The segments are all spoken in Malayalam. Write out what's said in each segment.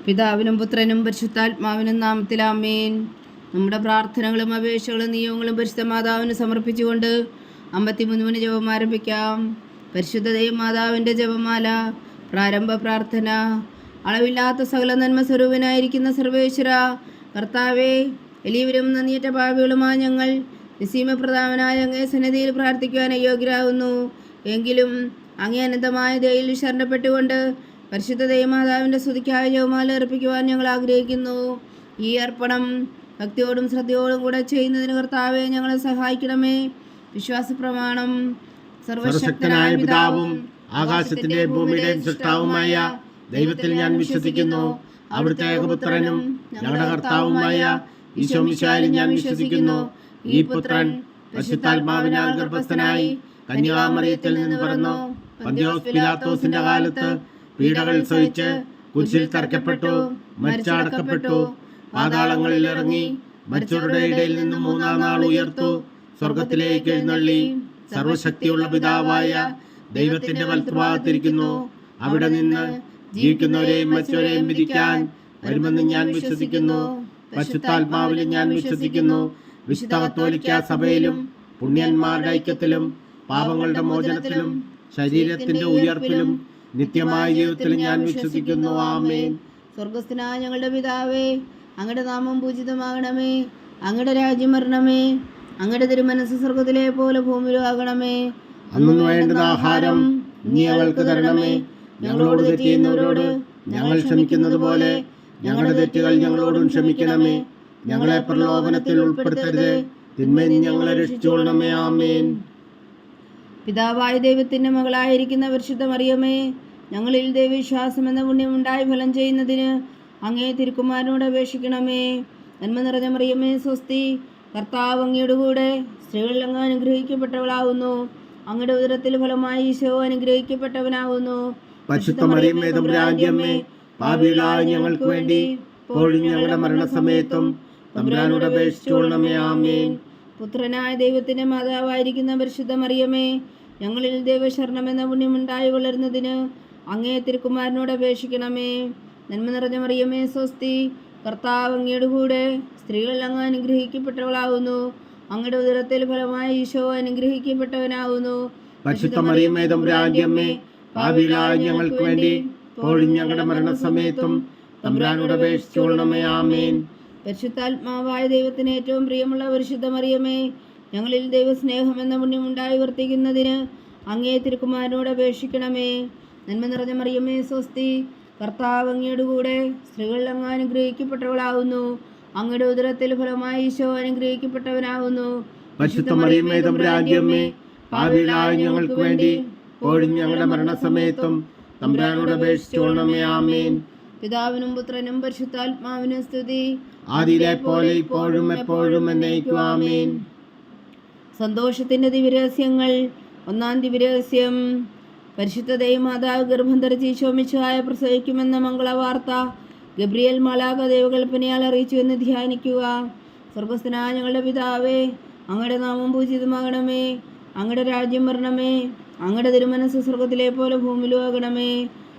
പിതാവിനും പുത്രനും പരിശുദ്ധാത്മാവിനും നാമത്തിൽ ആമേൻ. നമ്മുടെ പ്രാർത്ഥനകളും അപേക്ഷകളും നിയോഗങ്ങളും പരിശുദ്ധ മാതാവിന് സമർപ്പിച്ചുകൊണ്ട് 53 ജപം ആരംഭിക്കാം. പരിശുദ്ധ ദൈവമാതാവിൻ്റെ ജപമാല. പ്രാരംഭ പ്രാർത്ഥന. അളവില്ലാത്ത സകല നന്മ സ്വരൂപനായിരിക്കുന്ന സർവേശ്വര കർത്താവേ, എളിയവരും നന്ദിയേറ്റ പാപികളുമായ ഞങ്ങൾ നിസ്സീമപ്രധാനനായ അങ്ങേ സന്നിധിയിൽ പ്രാർത്ഥിക്കുവാൻ അയോഗ്യരാകുന്നു. എങ്കിലും അങ്ങേ അനന്തമായ ദയയിൽ ശരണപ്പെട്ടുകൊണ്ട് പരിശുദ്ധ ദൈവമാതാവിൻ്റെ സ്തുതിക്കായ ജപമാല അർപ്പിക്കുവാൻ ഞങ്ങൾ ആഗ്രഹിക്കുന്നു. ഈ അർപ്പണം ഭക്തിയോടും ശ്രദ്ധയോടും കൂടെ ചെയ്യുന്നതിന് കർത്താവെ ഞങ്ങളെ സഹായിക്കണമേ. വിശ്വാസ പ്രമാണം. സർവശക്തനായ പിതാവും ആകാശത്തിന്റെയും ഭൂമിയുടെയും സൃഷ്ടാവുമായ ദൈവത്തിൽ ഞാൻ വിശ്വസിക്കുന്നു. അവിടുത്തെ ഏകപുത്രനും ഞങ്ങളുടെ കർത്താവുമായ ഈശോ മിശിഹായിൽ ഞാൻ വിശ്വസിക്കുന്നു. ഈ പുത്രൻ പരിശുദ്ധാത്മാവിനാൽ ഗർഭസ്ഥനായി കന്യകാമറിയത്തിൽ നിന്ന് പിറന്നു. പന്തിയോസ് പിലാത്തോസിന്റെ കാലത്ത് പീഡകൾ സഹിച്ച് കുരിശിൽ തറയ്ക്കപ്പെട്ടു, മരിച്ചടക്കപ്പെട്ടു, പാതാളങ്ങളിൽ ഇറങ്ങി, മരിച്ചവരുടെ ഇടയിൽ നിന്നും 3-ാം നാൾ ഉയർത്തു, സ്വർഗത്തിലേക്ക് എഴുന്നള്ളി, സർവശക്തിയുള്ള പിതാവായ ദൈവത്തിന്റെ വലത്തുഭാഗത്തിരിക്കുന്നു. അവിടെ നിന്ന് ജീവിക്കുന്നവരെയും മരിച്ചവരെയും വിധിക്കാൻ വരുമെന്ന് ഞാൻ വിശ്വസിക്കുന്നു. പരിശുദ്ധാത്മാവിലും ഞാൻ വിശ്വസിക്കുന്നു. വിശുദ്ധ കത്തോലിക്കാ സഭയിലും പുണ്യന്മാരുടെ ഐക്യത്തിലും പാപങ്ങളുടെ മോചനത്തിലും ശരീരത്തിന്റെ ഉയർപ്പിലും നിത്യമായ ജീവിതത്തിലും ഞാൻ വിശ്വസിക്കുന്നു. ആമേൻ. സ്വർഗസ്ഥനായ ഞങ്ങളുടെ പിതാവേ, അങ്ങയുടെ നാമം പൂജിതമാകണമേ. അങ്ങയുടെ രാജ്യം വരണമേ. അങ്ങയുടെ തിരുമനസ്സ് സ്വർഗത്തിലെ പോലെ ഭൂമിയിലും ആകണമേ. അന്നു വേണ്ടുന്ന ആഹാരം നീ ഞങ്ങൾക്ക് തരണമേ. ഞങ്ങളോട് തെറ്റ് ചെയ്യുന്നവരോട് ഞങ്ങൾ ക്ഷമിക്കുന്നത് പോലെ ഞങ്ങളുടെ തെറ്റുകൾ ഞങ്ങളോടും ക്ഷമിക്കണമേ. ഞങ്ങളെ പ്രലോഭനത്തിൽ ഉൾപ്പെടുത്തരുത്, തിന്മയിൽ ഞങ്ങളെ രക്ഷിച്ചുകൊള്ളണമേ. ആമേൻ. പിതാവായ ദൈവത്തിന്റെ മകളായിരിക്കുന്ന പരിശുദ്ധ മറിയമേ, ഞങ്ങളിൽ ദൈവവിശ്വാസം എന്ന പുണ്യമുണ്ടായി ഫലം ചെയ്യുന്നതിന് അങ്ങേ തിരുക്കുമാരനോട് അപേക്ഷിക്കണമേ. നന്മ നിറഞ്ഞ മറിയമേ സ്വസ്തി, കർത്താവ് അങ്ങയുടെ കൂടെ, സ്ത്രീകളിൽ അങ്ങ് അനുഗ്രഹിക്കപ്പെട്ടവളാകുന്നു. അങ്ങയുടെ ഉദരത്തിൽ ഫലമായി ഈശോ അനുഗ്രഹിക്കപ്പെട്ടവനാകുന്നു. പരിശുദ്ധ മറിയമേ തമ്പുരാന്റെ അമ്മേ, പാപികളായ ഞങ്ങൾക്ക് വേണ്ടി ഇപ്പോഴും ഞങ്ങളുടെ മരണസമയത്തും തമ്പുരാനോട് അപേക്ഷിച്ചുകൊള്ളണമേ. ആമേൻ. പുത്രനായ ദൈവത്തിന്റെ മാതാവായിരിക്കുന്ന പരിശുദ്ധ മറിയമേ, ഞങ്ങളിൽ ദൈവശരണം എന്ന പുണ്യമുണ്ടായി വളരുന്നതിന് അങ്ങേ തിരുക്കുമാരനോട് അപേക്ഷിക്കണമേ. നന്മ നിറഞ്ഞ മറിയമേ സ്വസ്തി, കർത്താവ് അങ്ങയുടെ കൂടെ, സ്ത്രീകളിൽ അങ്ങ് അനുഗ്രഹിക്കപ്പെട്ടവളാകുന്നു. അങ്ങയുടെ ഉദരത്തിൽ ഫലമായി ഈശോ അനുഗ്രഹിക്കപ്പെട്ടവനാകുന്നു. പരിശുദ്ധ മറിയമേ തമ്പുരാന്റെ അമ്മേ, പാപികളായ ഞങ്ങൾക്ക് വേണ്ടി ഇപ്പോഴും ഞങ്ങളുടെ മരണസമയത്തും തമ്പുരാനോട് അപേക്ഷിച്ചുകൊള്ളണമേ. ആമേൻ. പരിശുദ്ധാത്മാവായ ദൈവത്തിന് ഏറ്റവും പ്രിയമുള്ള പരിശുദ്ധ മറിയമേ, ഞങ്ങളിൽ ദൈവസ്നേഹം എന്ന പുണ്യമുണ്ടായി വർത്തിക്കുന്നതിന് അങ്ങേ തിരുക്കുമാരനോട് അപേക്ഷിക്കണമേ. നന്മ നിറഞ്ഞ മറിയമേ സ്വസ്തി, കർത്താവ് അങ്ങയുടെ കൂടെ, സ്ത്രീകളിൽ അങ്ങ് അനുഗ്രഹിക്കപ്പെട്ടവളാകുന്നു. അങ്ങയുടെ ഉദരത്തിൽ ഫലമായി ഈശോ അനുഗ്രഹിക്കപ്പെട്ടവനാകുന്നു. പരിശുദ്ധ മറിയമേ തമ്പുരാന്റെ അമ്മേ, പാപികളായ ഞങ്ങൾക്ക് വേണ്ടി ഇപ്പോഴും ഞങ്ങളുടെ മരണസമയത്തും തമ്പുരാനോട് അപേക്ഷിച്ചുകൊള്ളണമേ. ആമേൻ. പിതാവിനും പുത്രനും പരിശുദ്ധാത്മാവിനും സ്തുതി, ആദിയിലെ പോലെ ഇപ്പോഴും എപ്പോഴും എന്നേക്കും. ആമേൻ. സന്തോഷത്തിന്റെ ദിവ്യരഹസ്യങ്ങൾ. 1-ാം ദിവ്യരഹസ്യം. പരിശുദ്ധ ദൈവമാതാവ് ഗർഭം ധരിച്ച് ഈശോ മിശിഹായ പ്രസവിക്കുമെന്ന മംഗളവാർത്ത ഗബ്രിയേൽ മാലാഖ ദൈവകൽപ്പനയാൽ അറിയിച്ചു എന്ന് ധ്യാനിക്കുക. സ്വർഗസ്ഥനായ ഞങ്ങളുടെ പിതാവേ, അങ്ങയുടെ നാമം പൂജിതമാകണമേ. അങ്ങയുടെ രാജ്യം വരണമേ. അങ്ങയുടെ തിരുമനസ്സ് സ്വർഗത്തിലെ പോലെ ഭൂമിയിലും ആകണമേ.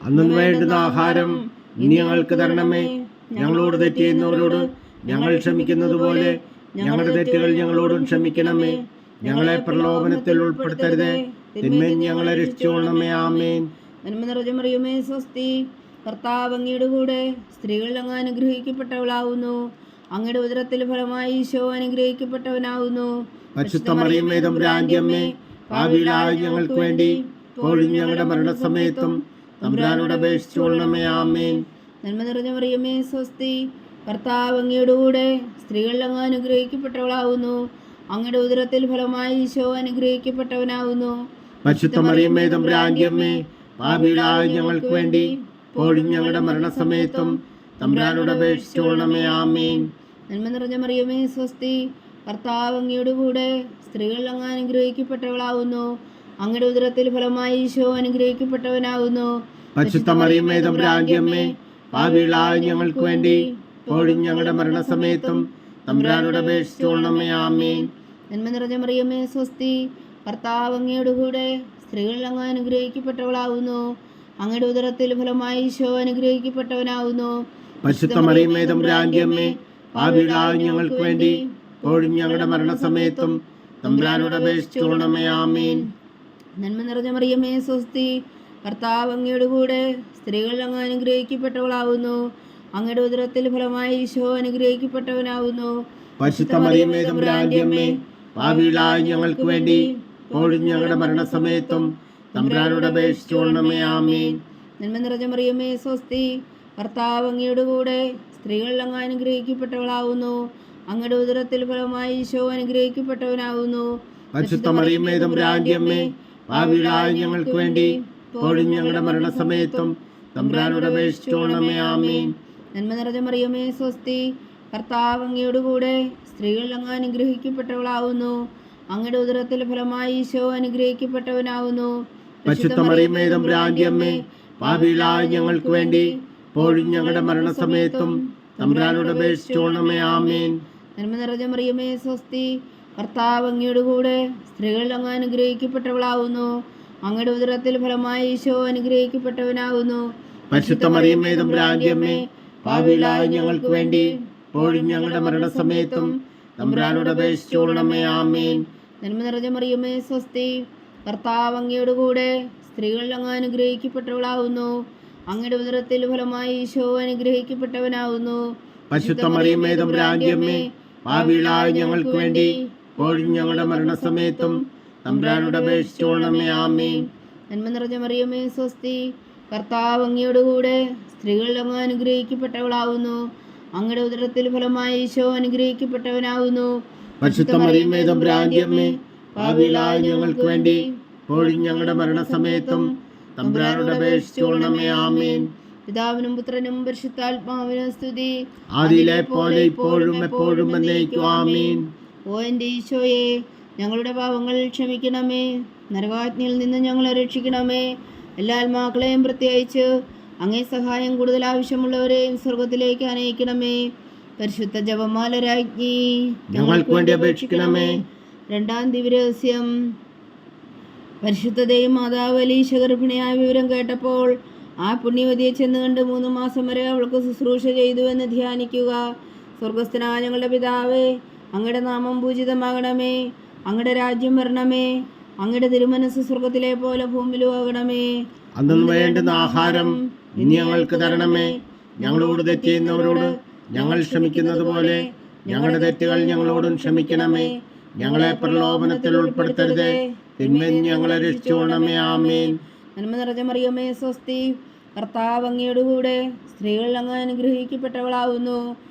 അന്നു വേണ്ടുന്ന ആഹാരം ഇനി ഞങ്ങൾക്ക് തരണമേ. ഞങ്ങളോട് തെറ്റ് ചെയ്യുന്നവരോട് ഞങ്ങൾ ക്ഷമിക്കുന്നത് പോലെ ഞങ്ങളുടെ തെറ്റുകൾ ഞങ്ങളോടും ക്ഷമിക്കണമേ. ഞങ്ങളെ പ്രലോഭനത്തിൽ ഉൾപ്പെടുത്തരുത്, തിന്മയിൽ ഞങ്ങളെ രക്ഷിച്ചുകൊള്ളണമേ. ആമേൻ. നന്മ നിറഞ്ഞ മറിയമേ സ്വസ്തി, കർത്താവ് അങ്ങയുടെ കൂടെ, സ്ത്രീകളിൽ അങ്ങ് അനുഗ്രഹിക്കപ്പെട്ടവളാകുന്നു. അങ്ങയുടെ ഉദരത്തിൽ ഫലമായി ഈശോ അനുഗ്രഹിക്കപ്പെട്ടവനാകുന്നു. പരിശുദ്ധ മറിയമേ തമ്പുരാന്റെ അമ്മേ, പാപികളായ ഞങ്ങൾക്ക് വേണ്ടി ഇപ്പോഴും ഞങ്ങളുടെ മരണസമയത്തും തമ്പുരാനോട് അപേക്ഷിച്ചുകൊള്ളണമേ. ആമേൻ. നന്മ നിറഞ്ഞ മറിയമേ സ്വസ്തി, കർത്താവ് അങ്ങയുടെ കൂടെ, സ്ത്രീകളിൽ അങ്ങ് അനുഗ്രഹിക്കപ്പെട്ടവളാകുന്നു. അങ്ങയുടെ ഉദരത്തിൽ ഫലമായി ഈശോ അനുഗ്രഹിക്കപ്പെട്ടവനാകുന്നു. പരിശുദ്ധ മറിയമേ തമ്പുരാന്റെ അമ്മേ, പാപികളായ ഞങ്ങൾക്ക് വേണ്ടി ഇപ്പോഴും ഞങ്ങളുടെ മരണസമയത്തും തമ്പുരാനോട് അപേക്ഷിച്ചുകൊള്ളണമേ. ആമേൻ. നന്മ നിറഞ്ഞ മറിയമേ സ്വസ്തി, കർത്താവ് അങ്ങയുടെ കൂടെ, സ്ത്രീകളിൽ അങ്ങ് അനുഗ്രഹിക്കപ്പെട്ടവളാകുന്നു. അങ്ങയുടെ ഉദരത്തിൽ ഫലമായി ഈശോ അനുഗ്രഹിക്കപ്പെട്ടവനാകുന്നു. പരിശുദ്ധ മറിയമേ തമ്പുരാന്റെ അമ്മേ, പാപികളായ ഞങ്ങൾക്ക് വേണ്ടി ഇപ്പോഴും ഞങ്ങളുടെ മരണസമയത്തും തമ്പുരാനോട് അപേക്ഷിച്ചുകൊള്ളണമേ. ആമേൻ. നന്മ നിറഞ്ഞ മറിയമേ സ്വസ്തി, കർത്താവ് അങ്ങയുടെ കൂടെ, സ്ത്രീകളിൽ അങ്ങ് അനുഗ്രഹിക്കപ്പെട്ടവളാകുന്നു. അങ്ങയുടെ ഉദരത്തിൽ ഫലമായി ഈശോ അനുഗ്രഹിക്കപ്പെട്ടവനാകുന്നു. പരിശുദ്ധ മറിയമേ തമ്പുരാന്റെ അമ്മേ, പാപികളായ ഞങ്ങൾക്ക് വേണ്ടി ഇപ്പോഴും ഞങ്ങളുടെ മരണസമയത്തും തമ്പുരാനോട് അപേക്ഷിച്ചുകൊള്ളണമേ. ആമേൻ. നന്മ നിറഞ്ഞ മറിയമേ സ്വസ്തി, കർത്താവ് അങ്ങയുടെ കൂടെ, സ്ത്രീകൾ അങ്ങ് അനുഗ്രഹിക്കപ്പെട്ടവളാവുന്നു. അങ്ങയുടെ ഉദരത്തിൽ ഫലമായി ഈശോ അനുഗ്രഹിക്കപ്പെട്ടവനാവുന്നു. പരിശുദ്ധ മറിയമേ തമ്പുരാന്റെ അമ്മേ, പാപികളായ ഞങ്ങൾക്ക് വേണ്ടി ഇപ്പോഴും ഞങ്ങളുടെ മരണസമയത്തും തമ്പുരാനോട് അപേക്ഷിച്ചുകൊള്ളണമേ. ആമേൻ. നന്മ നിറഞ്ഞ മറിയമേ സ്വസ്തി, കർത്താവ് അങ്ങയുടെ കൂടെ, സ്ത്രീകൾ അങ്ങ് അനുഗ്രഹിക്കപ്പെട്ടവളാവുന്നു. അങ്ങയുടെ ഉദരത്തിൽ ഫലമായി ഈശോ അനുഗ്രഹിക്കപ്പെട്ടവനാവുന്നു. പരിശുദ്ധ മറിയമേ തമ്പുരാന്റെ അമ്മേ, പാപികളായ ഞങ്ങൾക്ക് വേണ്ടി ഇപ്പോഴും ഞങ്ങളുടെ മരണസമയത്തും തമ്പുരാനോട് അപേക്ഷിച്ചുകൊള്ളണമേ. ആമേൻ. നന്മ നിറഞ്ഞ മറിയമേ സ്വസ്തി, കർത്താവ് അങ്ങയുടെ കൂടെ, സ്ത്രീകൾ അങ്ങ് അനുഗ്രഹിക്കപ്പെട്ടവളാവുന്നു. അങ്ങയുടെ ഉദരത്തിൽ ഫലമായി ഈശോ അനുഗ്രഹിക്കപ്പെട്ടവനാവുന്നു. പരിശുദ്ധ മറിയമേ തമ്പുരാന്റെ അമ്മേ, പാപികളായ ഞങ്ങൾക്ക് വേണ്ടി ഇപ്പോഴും ഞങ്ങളുടെ മരണസമയത്തും തമ്പുരാനോട് അപേക്ഷിച്ചുകൊള്ളണമേ. ആമേൻ. നന്മ നിറഞ്ഞ മറിയമേ സ്വസ്തി, കർത്താവ് അങ്ങയുടെ കൂടെ, സ്ത്രീകൾ അങ്ങ് അനുഗ്രഹിക്കപ്പെട്ടവളാവുന്നു. അങ്ങയുടെ ഉദരത്തിൽ ഫലമായി ഈശോ അനുഗ്രഹിക്കപ്പെട്ടവനാവുന്നു. പരിശുദ്ധ മറിയമേ തമ്പുരാന്റെ അമ്മേ, പാപികളായ ഞങ്ങൾക്ക് വേണ്ടി ഇപ്പോഴും ഞങ്ങളുടെ മരണസമയത്തും തമ്പുരാനോട് അപേക്ഷിച്ചുകൊള്ളണമേ. ആമേൻ. നന്മ നിറഞ്ഞ മറിയമേ സ്വസ്തി, കർത്താവ് അങ്ങയുടെ കൂടെ, സ്ത്രീകൾ അങ്ങ് അനുഗ്രഹിക്കപ്പെട്ടവളാവുന്നു. അങ്ങയുടെ ഉദരത്തിൽ ഫലമായി ഈശോ അനുഗ്രഹിക്കപ്പെട്ടവനാവുന്നു. പരിശുദ്ധ മറിയമേ തമ്പുരാന്റെ അമ്മേ, പാപികളായ ഞങ്ങൾക്ക് വേണ്ടി ഇപ്പോഴും ഞങ്ങളുടെ മരണസമയത്തും തമ്പുരാനോട് അപേക്ഷിച്ചുകൊള്ളണമേ. ആമേൻ. നന്മ നിറഞ്ഞ മറിയമേ സ്വസ്തി, കർത്താവ് അങ്ങയുടെ കൂടെ, സ്ത്രീകൾ അങ്ങ് അനുഗ്രഹിക്കപ്പെട്ടവളാവുന്നു. അങ്ങയുടെ ഉദരത്തിൽ ഫലമായി ഈശോ അനുഗ്രഹിക്കപ്പെട്ടവനാവുന്നു. പരിശുദ്ധ മറിയമേ തമ്പുരാന്റെ അമ്മേ, പാപികളായ ഞങ്ങൾക്ക് വേണ്ടി ഇപ്പോഴും ഞങ്ങളുടെ മരണസമയത്തും തമ്പുരാനോട് അപേക്ഷിച്ചുകൊള്ളണമേ. ആമേൻ. പിതാവിനും പുത്രനും പരിശുദ്ധാത്മാവിനും സ്തുതി, ആദിയിലെ പോലെ ഇപ്പോഴും എപ്പോഴും എന്നേക്കും. ആമേൻ. ഓ എൻ്റെ ഈശോയെ, ഞങ്ങളുടെ പാപങ്ങൾ ക്ഷമിക്കണമേ. നരകാഗ്നിയിൽ നിന്ന് ഞങ്ങളെ രക്ഷിക്കണമേ. എല്ലാ ആത്മാക്കളെയും പ്രത്യേകിച്ച് അങ്ങേ സഹായം കൂടുതൽ ആവശ്യമുള്ളവരെയും സ്വർഗത്തിലേക്ക് അനയിക്കണമേ. പരിശുദ്ധ ജപമാല രാജ്ഞി, ഞങ്ങൾക്ക് വേണ്ടി അപേക്ഷിക്കണമേ. രണ്ടാം ദിവ്യരഹസ്യം. പരിശുദ്ധ ദൈവമാതാവ് അലീശ ഗർഭിണിയായ വിവരം കേട്ടപ്പോൾ ആ പുണ്യവതിയെ ചെന്ന് കണ്ട് 3 മാസം വരെ അവൾക്ക് ശുശ്രൂഷ ചെയ്തു എന്ന് ധ്യാനിക്കുക. സ്വർഗസ്ഥനായ ഞങ്ങളുടെ പിതാവേ, അങ്ങയുടെ നാമം പൂജിതമാകണമേ. അങ്ങയുടെ രാജ്യം വരണമേ. അങ്ങയുടെ തിരുമനസ് സ്വർഗത്തിലെ പോലെ ഭൂമിയിലും ആകണമേ. അന്നു വേണ്ടുന്ന ആഹാരം ഇനി ഞങ്ങൾക്ക് തരണമേ. ഞങ്ങളോട് തെറ്റ് ചെയ്യുന്നവരോട് ഞങ്ങൾ ക്ഷമിക്കുന്നത് പോലെ ഞങ്ങളുടെ തെറ്റുകൾ ഞങ്ങളോടും ക്ഷമിക്കണമേ. ഞങ്ങളെ പ്രലോഭനത്തിൽ ഉൾപ്പെടുത്തരുതേ, തിന്മയിൽ ഞങ്ങളെ രക്ഷിച്ചുകൊള്ളണമേ. ആമേൻ. നന്മ നിറഞ്ഞ മറിയമേ സ്വസ്തി, കർത്താവ് അങ്ങയുടെ കൂടെ, സ്ത്രീകൾ അങ്ങ് അനുഗ്രഹിക്കപ്പെട്ടവളാവുന്നു.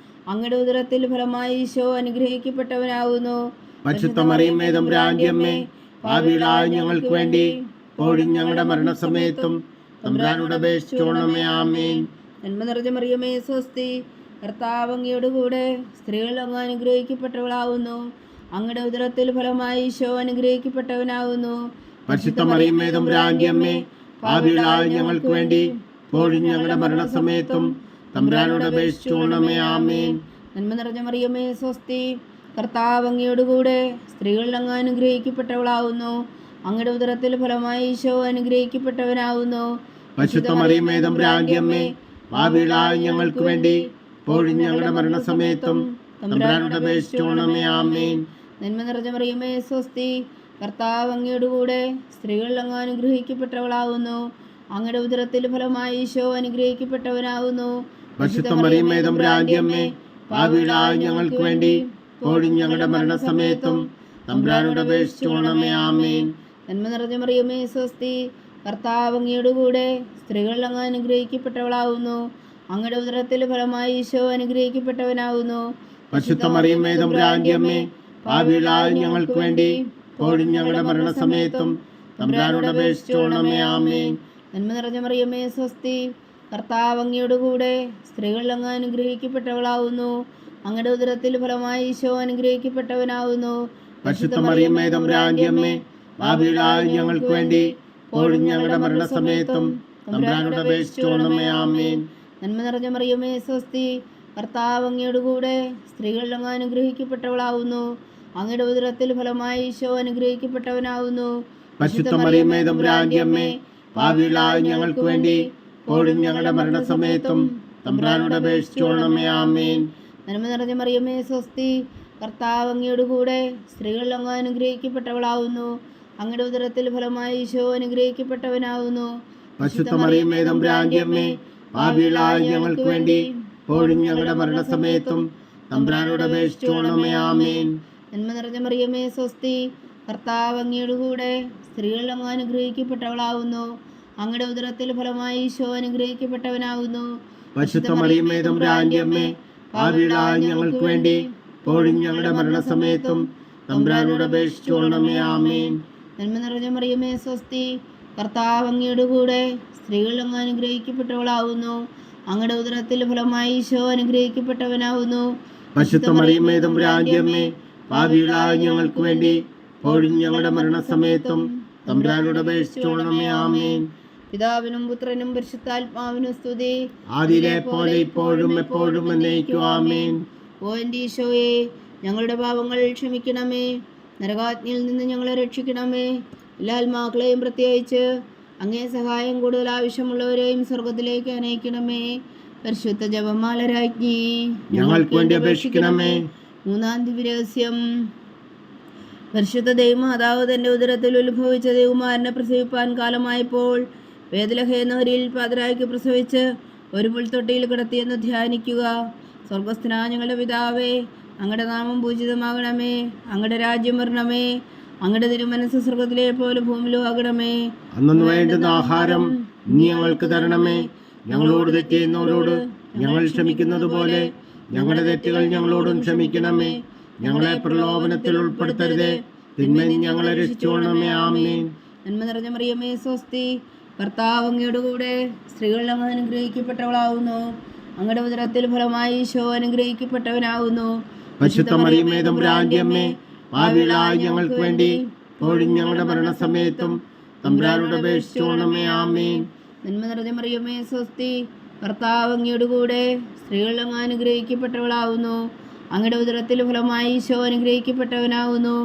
അങ്ങയുടെ ഉദരത്തിൽ ഫലമായി ഈശോ അനുഗ്രഹിക്കപ്പെട്ടവനാവുന്നു. പരിശുദ്ധ മറിയമേ തമ്പുരാന്റെ അമ്മേ, പാപികളായ ഞങ്ങൾക്ക് വേണ്ടി ഇപ്പോഴും ഞങ്ങളുടെ മരണസമയത്തും തമ്പുരാനോട് അപേക്ഷിച്ചുകൊള്ളണമേ. ആമേൻ. നന്മ നിറഞ്ഞ മറിയമേ സ്വസ്തി, കർത്താവ് അങ്ങയുടെ കൂടെ, സ്ത്രീകൾ അങ്ങ് അനുഗ്രഹിക്കപ്പെട്ടവളാവുന്നു. അങ്ങയുടെ ഉദരത്തിൽ ഫലമായി ഈശോ അനുഗ്രഹിക്കപ്പെട്ടവനാവുന്നു. പരിശുദ്ധ മറിയമേ തമ്പുരാന്റെ അമ്മേ, പാപികളായ ഞങ്ങൾക്ക് വേണ്ടി ഇപ്പോഴും ഞങ്ങളുടെ മരണസമയത്തും തമ്പുരാനോട് അപേക്ഷിച്ചുകൊള്ളണമേ. ആമേൻ. നന്മ നിറഞ്ഞ മറിയമേ സ്വസ്തി, കർത്താവ് അങ്ങയുടെ കൂടെ, സ്ത്രീകൾ അങ്ങ് അനുഗ്രഹിക്കപ്പെട്ടവളാവുന്നു. അങ്ങയുടെ ഉദരത്തിൽ ഫലമായി ഈശോ അനുഗ്രഹിക്കപ്പെട്ടവനാവുന്നു. പരിശുദ്ധ മറിയമേ തമ്പുരാന്റെ അമ്മേ, പാപികളായ ഞങ്ങൾക്ക് വേണ്ടി ഇപ്പോഴും ഞങ്ങളുടെ മരണസമയത്തും തമ്പുരാനോട് അപേക്ഷിച്ചുകൊള്ളണമേ. ആമേൻ. നന്മ നിറഞ്ഞ മറിയമേ സ്വസ്തി, കർത്താവ് അങ്ങയുടെ കൂടെ, സ്ത്രീകൾ അങ്ങ് അനുഗ്രഹിക്കപ്പെട്ടവളാവുന്നു. അങ്ങയുടെ ഉദരത്തിൽ ഫലമായി ഈശോ അനുഗ്രഹിക്കപ്പെട്ടവനാവുന്നു. പരിശുദ്ധ മറിയമേ തമ്പുരാന്റെ അമ്മേ, പാപികളായ ഞങ്ങൾക്ക് വേണ്ടി ഇപ്പോഴും ഞങ്ങളുടെ മരണസമയത്തും തമ്പുരാനോട് അപേക്ഷിച്ചുകൊള്ളണമേ. ആമേൻ. നന്മ നിറഞ്ഞ മറിയമേ സ്വസ്തി, കർത്താവ് അങ്ങയുടെ കൂടെ, സ്ത്രീകൾ അങ്ങ് അനുഗ്രഹിക്കപ്പെട്ടവളാവുന്നു. അങ്ങയുടെ ഉദരത്തിൽ ഫലമായി ഈശോ അനുഗ്രഹിക്കപ്പെട്ടവനാവുന്നു. പരിശുദ്ധ മറിയമേ തമ്പുരാന്റെ അമ്മേ, പാപികളായ ഞങ്ങൾക്ക് വേണ്ടി ഇപ്പോഴും ഞങ്ങളുടെ മരണസമയത്തും തമ്പുരാനോട് അപേക്ഷിച്ചുകൊള്ളണമേ. ആമേൻ. നന്മ നിറഞ്ഞ മറിയമേ സ്വസ്തി, കർത്താവ് അങ്ങയുടെ കൂടെ, സ്ത്രീകൾ അങ്ങ് അനുഗ്രഹിക്കപ്പെട്ടവളാവുന്നു. അങ്ങയുടെ ഉദരത്തിൽ ഫലമായി ഈശോ അനുഗ്രഹിക്കപ്പെട്ടവനാവുന്നു. പരിശുദ്ധ മറിയമേ തമ്പുരാന്റെ അമ്മേ, പാപികളായ ഞങ്ങൾക്ക് വേണ്ടി ഇപ്പോഴും ഞങ്ങളുടെ മരണസമയത്തും തമ്പുരാനോട് അപേക്ഷിച്ചുകൊള്ളണമേ. ആമേൻ. നന്മ നിറഞ്ഞ മറിയമേ സ്വസ്തി, കർത്താവ് അങ്ങയുടെ കൂടെ, സ്ത്രീകൾ അങ്ങ് അനുഗ്രഹിക്കപ്പെട്ടവളാവുന്നു. അങ്ങയുടെ ഉദരത്തിൽ ഫലമായി ഈശോ അനുഗ്രഹിക്കപ്പെട്ടവനാവുന്നു. പരിശുദ്ധ മറിയമേ തമ്പുരാന്റെ അമ്മേ, പാപികളായ ഞങ്ങൾക്ക് വേണ്ടി ഇപ്പോഴും ഞങ്ങളുടെ മരണസമയത്തും തമ്പുരാനോട് അപേക്ഷിച്ചുകൊള്ളണമേ. ആമേൻ. നന്മ നിറഞ്ഞ മറിയമേ സ്വസ്തി, കർത്താവ് അങ്ങയോട് കൂടെ സ്ത്രീകൾ അങ്ങ് അനുഗ്രഹിക്കപ്പെട്ടവളാവുന്നു. അങ്ങയുടെ ഉദരത്തിൽ ഫലമായി ഈശോ അനുഗ്രഹിക്കപ്പെട്ടവനാവുന്നു. പരിശുദ്ധ മറിയമേ തമ്പുരാന്റെ അമ്മേ, പാപികളായ ഞങ്ങൾക്ക് വേണ്ടി ഇപ്പോഴും ഞങ്ങളുടെ മരണസമയത്തും തമ്പുരാനോട് അപേക്ഷിച്ചുകൊള്ളണമേ. ആമേൻ. നന്മ നിറഞ്ഞ മറിയമേ സ്വസ്തി, കർത്താവ് അങ്ങയോട് കൂടെ സ്ത്രീകൾ അങ്ങ് അനുഗ്രഹിക്കപ്പെട്ടവളാവുന്നു. അങ്ങയുടെ ഉദരത്തിൽ ഫലമായി ഈശോ അനുഗ്രഹിക്കപ്പെട്ടവനാവുന്നു. പരിശുദ്ധ മറിയമേ തമ്പുരാന്റെ അമ്മേ, പാപികളായ ഞങ്ങൾക്ക് വേണ്ടി ഇപ്പോഴും ഞങ്ങളുടെ മരണസമയത്തും തമ്പുരാനോട് അപേക്ഷിച്ചുകൊള്ളണമേ. ആമേൻ. നന്മ നിറഞ്ഞ മറിയമേ സ്വസ്തി, കർത്താവ് അങ്ങയോട് കൂടെ സ്ത്രീകൾ അങ്ങ് അനുഗ്രഹിക്കപ്പെട്ടവളാവുന്നു. അങ്ങയുടെ ഉദരത്തിൽ ഫലമായി ഈശോ അനുഗ്രഹിക്കപ്പെട്ടവനാവുന്നു. പരിശുദ്ധ മറിയമേ തമ്പുരാന്റെ അമ്മേ, പാപികളായ ഞങ്ങൾക്ക് വേണ്ടി ഇപ്പോഴും ഞങ്ങളുടെ മരണസമയത്തും തമ്പുരാനോട് അപേക്ഷിച്ചുകൊള്ളണമേ. ആമേൻ. പിതാവിനും പുത്രനും പരിശുദ്ധാത്മാവിനും സ്തുതി, ആദിയിലെ പോലെ ഇപ്പോഴും എപ്പോഴും എന്നേക്കും. ആമേൻ. ഓ എൻ്റെ ഈശോയെ, ഞങ്ങളുടെ പാപങ്ങൾ ക്ഷമിക്കണമേ, നരകാഗ്നിയിൽ നിന്ന് ഞങ്ങളെ രക്ഷിക്കണമേ. എല്ലാ ആത്മാക്കളെയും പ്രത്യേകിച്ച് അങ്ങേ സഹായം കൂടുതൽ ആവശ്യമുള്ളവരെയും സ്വർഗത്തിലേക്ക് അനയിക്കണമേ. പരിശുദ്ധ ജപമാല രാജ്ഞി, ഞങ്ങൾക്ക് വേണ്ടി അപേക്ഷിക്കണമേ. മൂന്നാം ദിവ്യരഹസ്യം. പരിശുദ്ധ ദൈവമാതാവ് തൻ്റെ ഉദരത്തിൽ ഉത്ഭവിച്ച ദൈവകുമാരനെ പ്രസവിപ്പാൻ കാലമായപ്പോൾ വേദലഹേ നഗരിയിൽ പാതിരായ്ക്ക് പ്രസവിച്ച് ഒരു പുൽത്തൊട്ടിയിൽ കിടത്തിയെന്ന് ധ്യാനിക്കുക. സ്വർഗസ്ഥനായ ഞങ്ങളുടെ പിതാവേ, അങ്ങയുടെ നാമം പൂജിതമാകണമേ, അങ്ങയുടെ രാജ്യം വരണമേ, അങ്ങയുടെ തിരുമനസ്സ് സ്വർഗത്തിലെ പോലെ ഭൂമിയിലും ആകണമേ. അന്നു വേണ്ടുന്ന ആഹാരം ഇനി ഞങ്ങൾക്ക് തരണമേ. ഞങ്ങളോട് തെറ്റ് ചെയ്യുന്നവരോട് ഞങ്ങൾ ക്ഷമിക്കുന്നത് പോലെ ഞങ്ങളുടെ തെറ്റുകൾ ഞങ്ങളോടും ക്ഷമിക്കണമേ. ഞങ്ങളെ പ്രലോഭനത്തിൽ ഉൾപ്പെടുത്തരുതേ, തിന്മയിൽ ഞങ്ങളെ രക്ഷിച്ചുകൊള്ളണമേ. ആമേൻ. നന്മ നിറഞ്ഞ മറിയമേ സ്വസ്തി, കർത്താവ് അങ്ങയുടെ കൂടെ സ്ത്രീകൾ അങ്ങ് അനുഗ്രഹിക്കപ്പെട്ടവളാവുന്നു. അങ്ങയുടെ ഉദരത്തിൽ ഫലമായി ഈശോ അനുഗ്രഹിക്കപ്പെട്ടവനാവുന്നു. പരിശുദ്ധ മറിയമേ തമ്പുരാന്റെ അമ്മേ, പാപികളായ ഞങ്ങൾക്ക് വേണ്ടി ഇപ്പോഴും ഞങ്ങളുടെ മരണസമയത്തും തമ്പുരാനോട് അപേക്ഷിച്ചുകൊള്ളണമേ. ആമേൻ. നന്മ നിറഞ്ഞ മറിയമേ സ്വസ്തി, കർത്താവ് അങ്ങയുടെ കൂടെ സ്ത്രീകൾ അങ്ങ് അനുഗ്രഹിക്കപ്പെട്ടവളാവുന്നു. അങ്ങയുടെ ഉദരത്തിൽ ഫലമായി ഈശോ അനുഗ്രഹിക്കപ്പെട്ടവനാവുന്നു.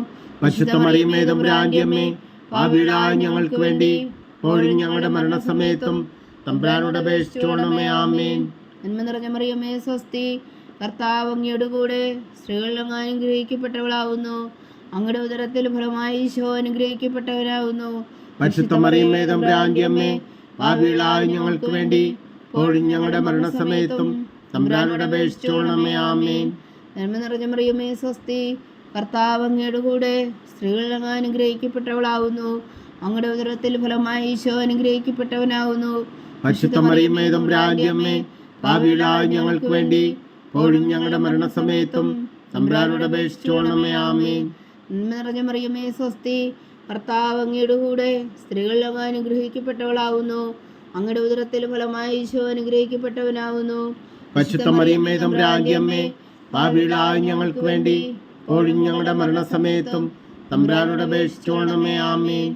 പരിശുദ്ധ മറിയമേ തമ്പുരാന്റെ അമ്മേ, പാപികളായ ഞങ്ങൾക്ക് വേണ്ടി ഇപ്പോഴും ഞങ്ങളുടെ മരണസമയത്തും തമ്പുരാനോട് അപേക്ഷിച്ചുകൊള്ളണമേ. ആമേൻ. നന്മ നിറഞ്ഞ മറിയമേ സ്വസ്തി, കർത്താവ് അങ്ങയുടെ കൂടെ സ്ത്രീകൾ അങ്ങ് അനുഗ്രഹിക്കപ്പെട്ടവളാവുന്നു. അങ്ങയുടെ ഉദരത്തിൽ ഫലമായി ഈശോ അനുഗ്രഹിക്കപ്പെട്ടവനാവുന്നു. പരിശുദ്ധ മറിയമേ തമ്പുരാന്റെ അമ്മേ, പാപികളായ ഞങ്ങൾക്ക് വേണ്ടി ഇപ്പോഴും ഞങ്ങളുടെ മരണസമയത്തും തമ്പുരാനോട് അപേക്ഷിച്ചുകൊള്ളണമേ. ആമേൻ. നന്മ നിറഞ്ഞ മറിയമേ സ്വസ്തി, കർത്താവ് അങ്ങയുടെ കൂടെ സ്ത്രീകൾ അങ്ങ് അനുഗ്രഹിക്കപ്പെട്ടവളാവുന്നു. അങ്ങയുടെ ഉദരത്തിൽ ഫലമായി ഈശോ അനുഗ്രഹിക്കപ്പെട്ടവനാവുന്നു. പരിശുദ്ധ മറിയമേ തമ്പുരാന്റെ അമ്മേ, പാപികളായ ഞങ്ങൾക്ക് വേണ്ടി ഇപ്പോഴും ഞങ്ങളുടെ മരണസമയത്തും തമ്പുരാനോട് അപേക്ഷിച്ചുകൊള്ളണമേ. ആമേൻ. നന്മ നിറഞ്ഞ മറിയമേ സ്വസ്തി, കർത്താവ് അങ്ങയുടെ കൂടെ സ്ത്രീകൾ അങ്ങ് അനുഗ്രഹിക്കപ്പെട്ടവളാവുന്നു. അങ്ങയുടെ ഉദരത്തിൽ ഫലമായി ഈശോ അനുഗ്രഹിക്കപ്പെട്ടവനാവുന്നു. പരിശുദ്ധ മറിയമേ തമ്പുരാന്റെ അമ്മേ, പാപികളായ ഞങ്ങൾക്ക് വേണ്ടി ഇപ്പോഴും ഞങ്ങളുടെ മരണസമയത്തും തമ്പുരാനോട് അപേക്ഷിച്ചുകൊള്ളണമേ. ആമേൻ.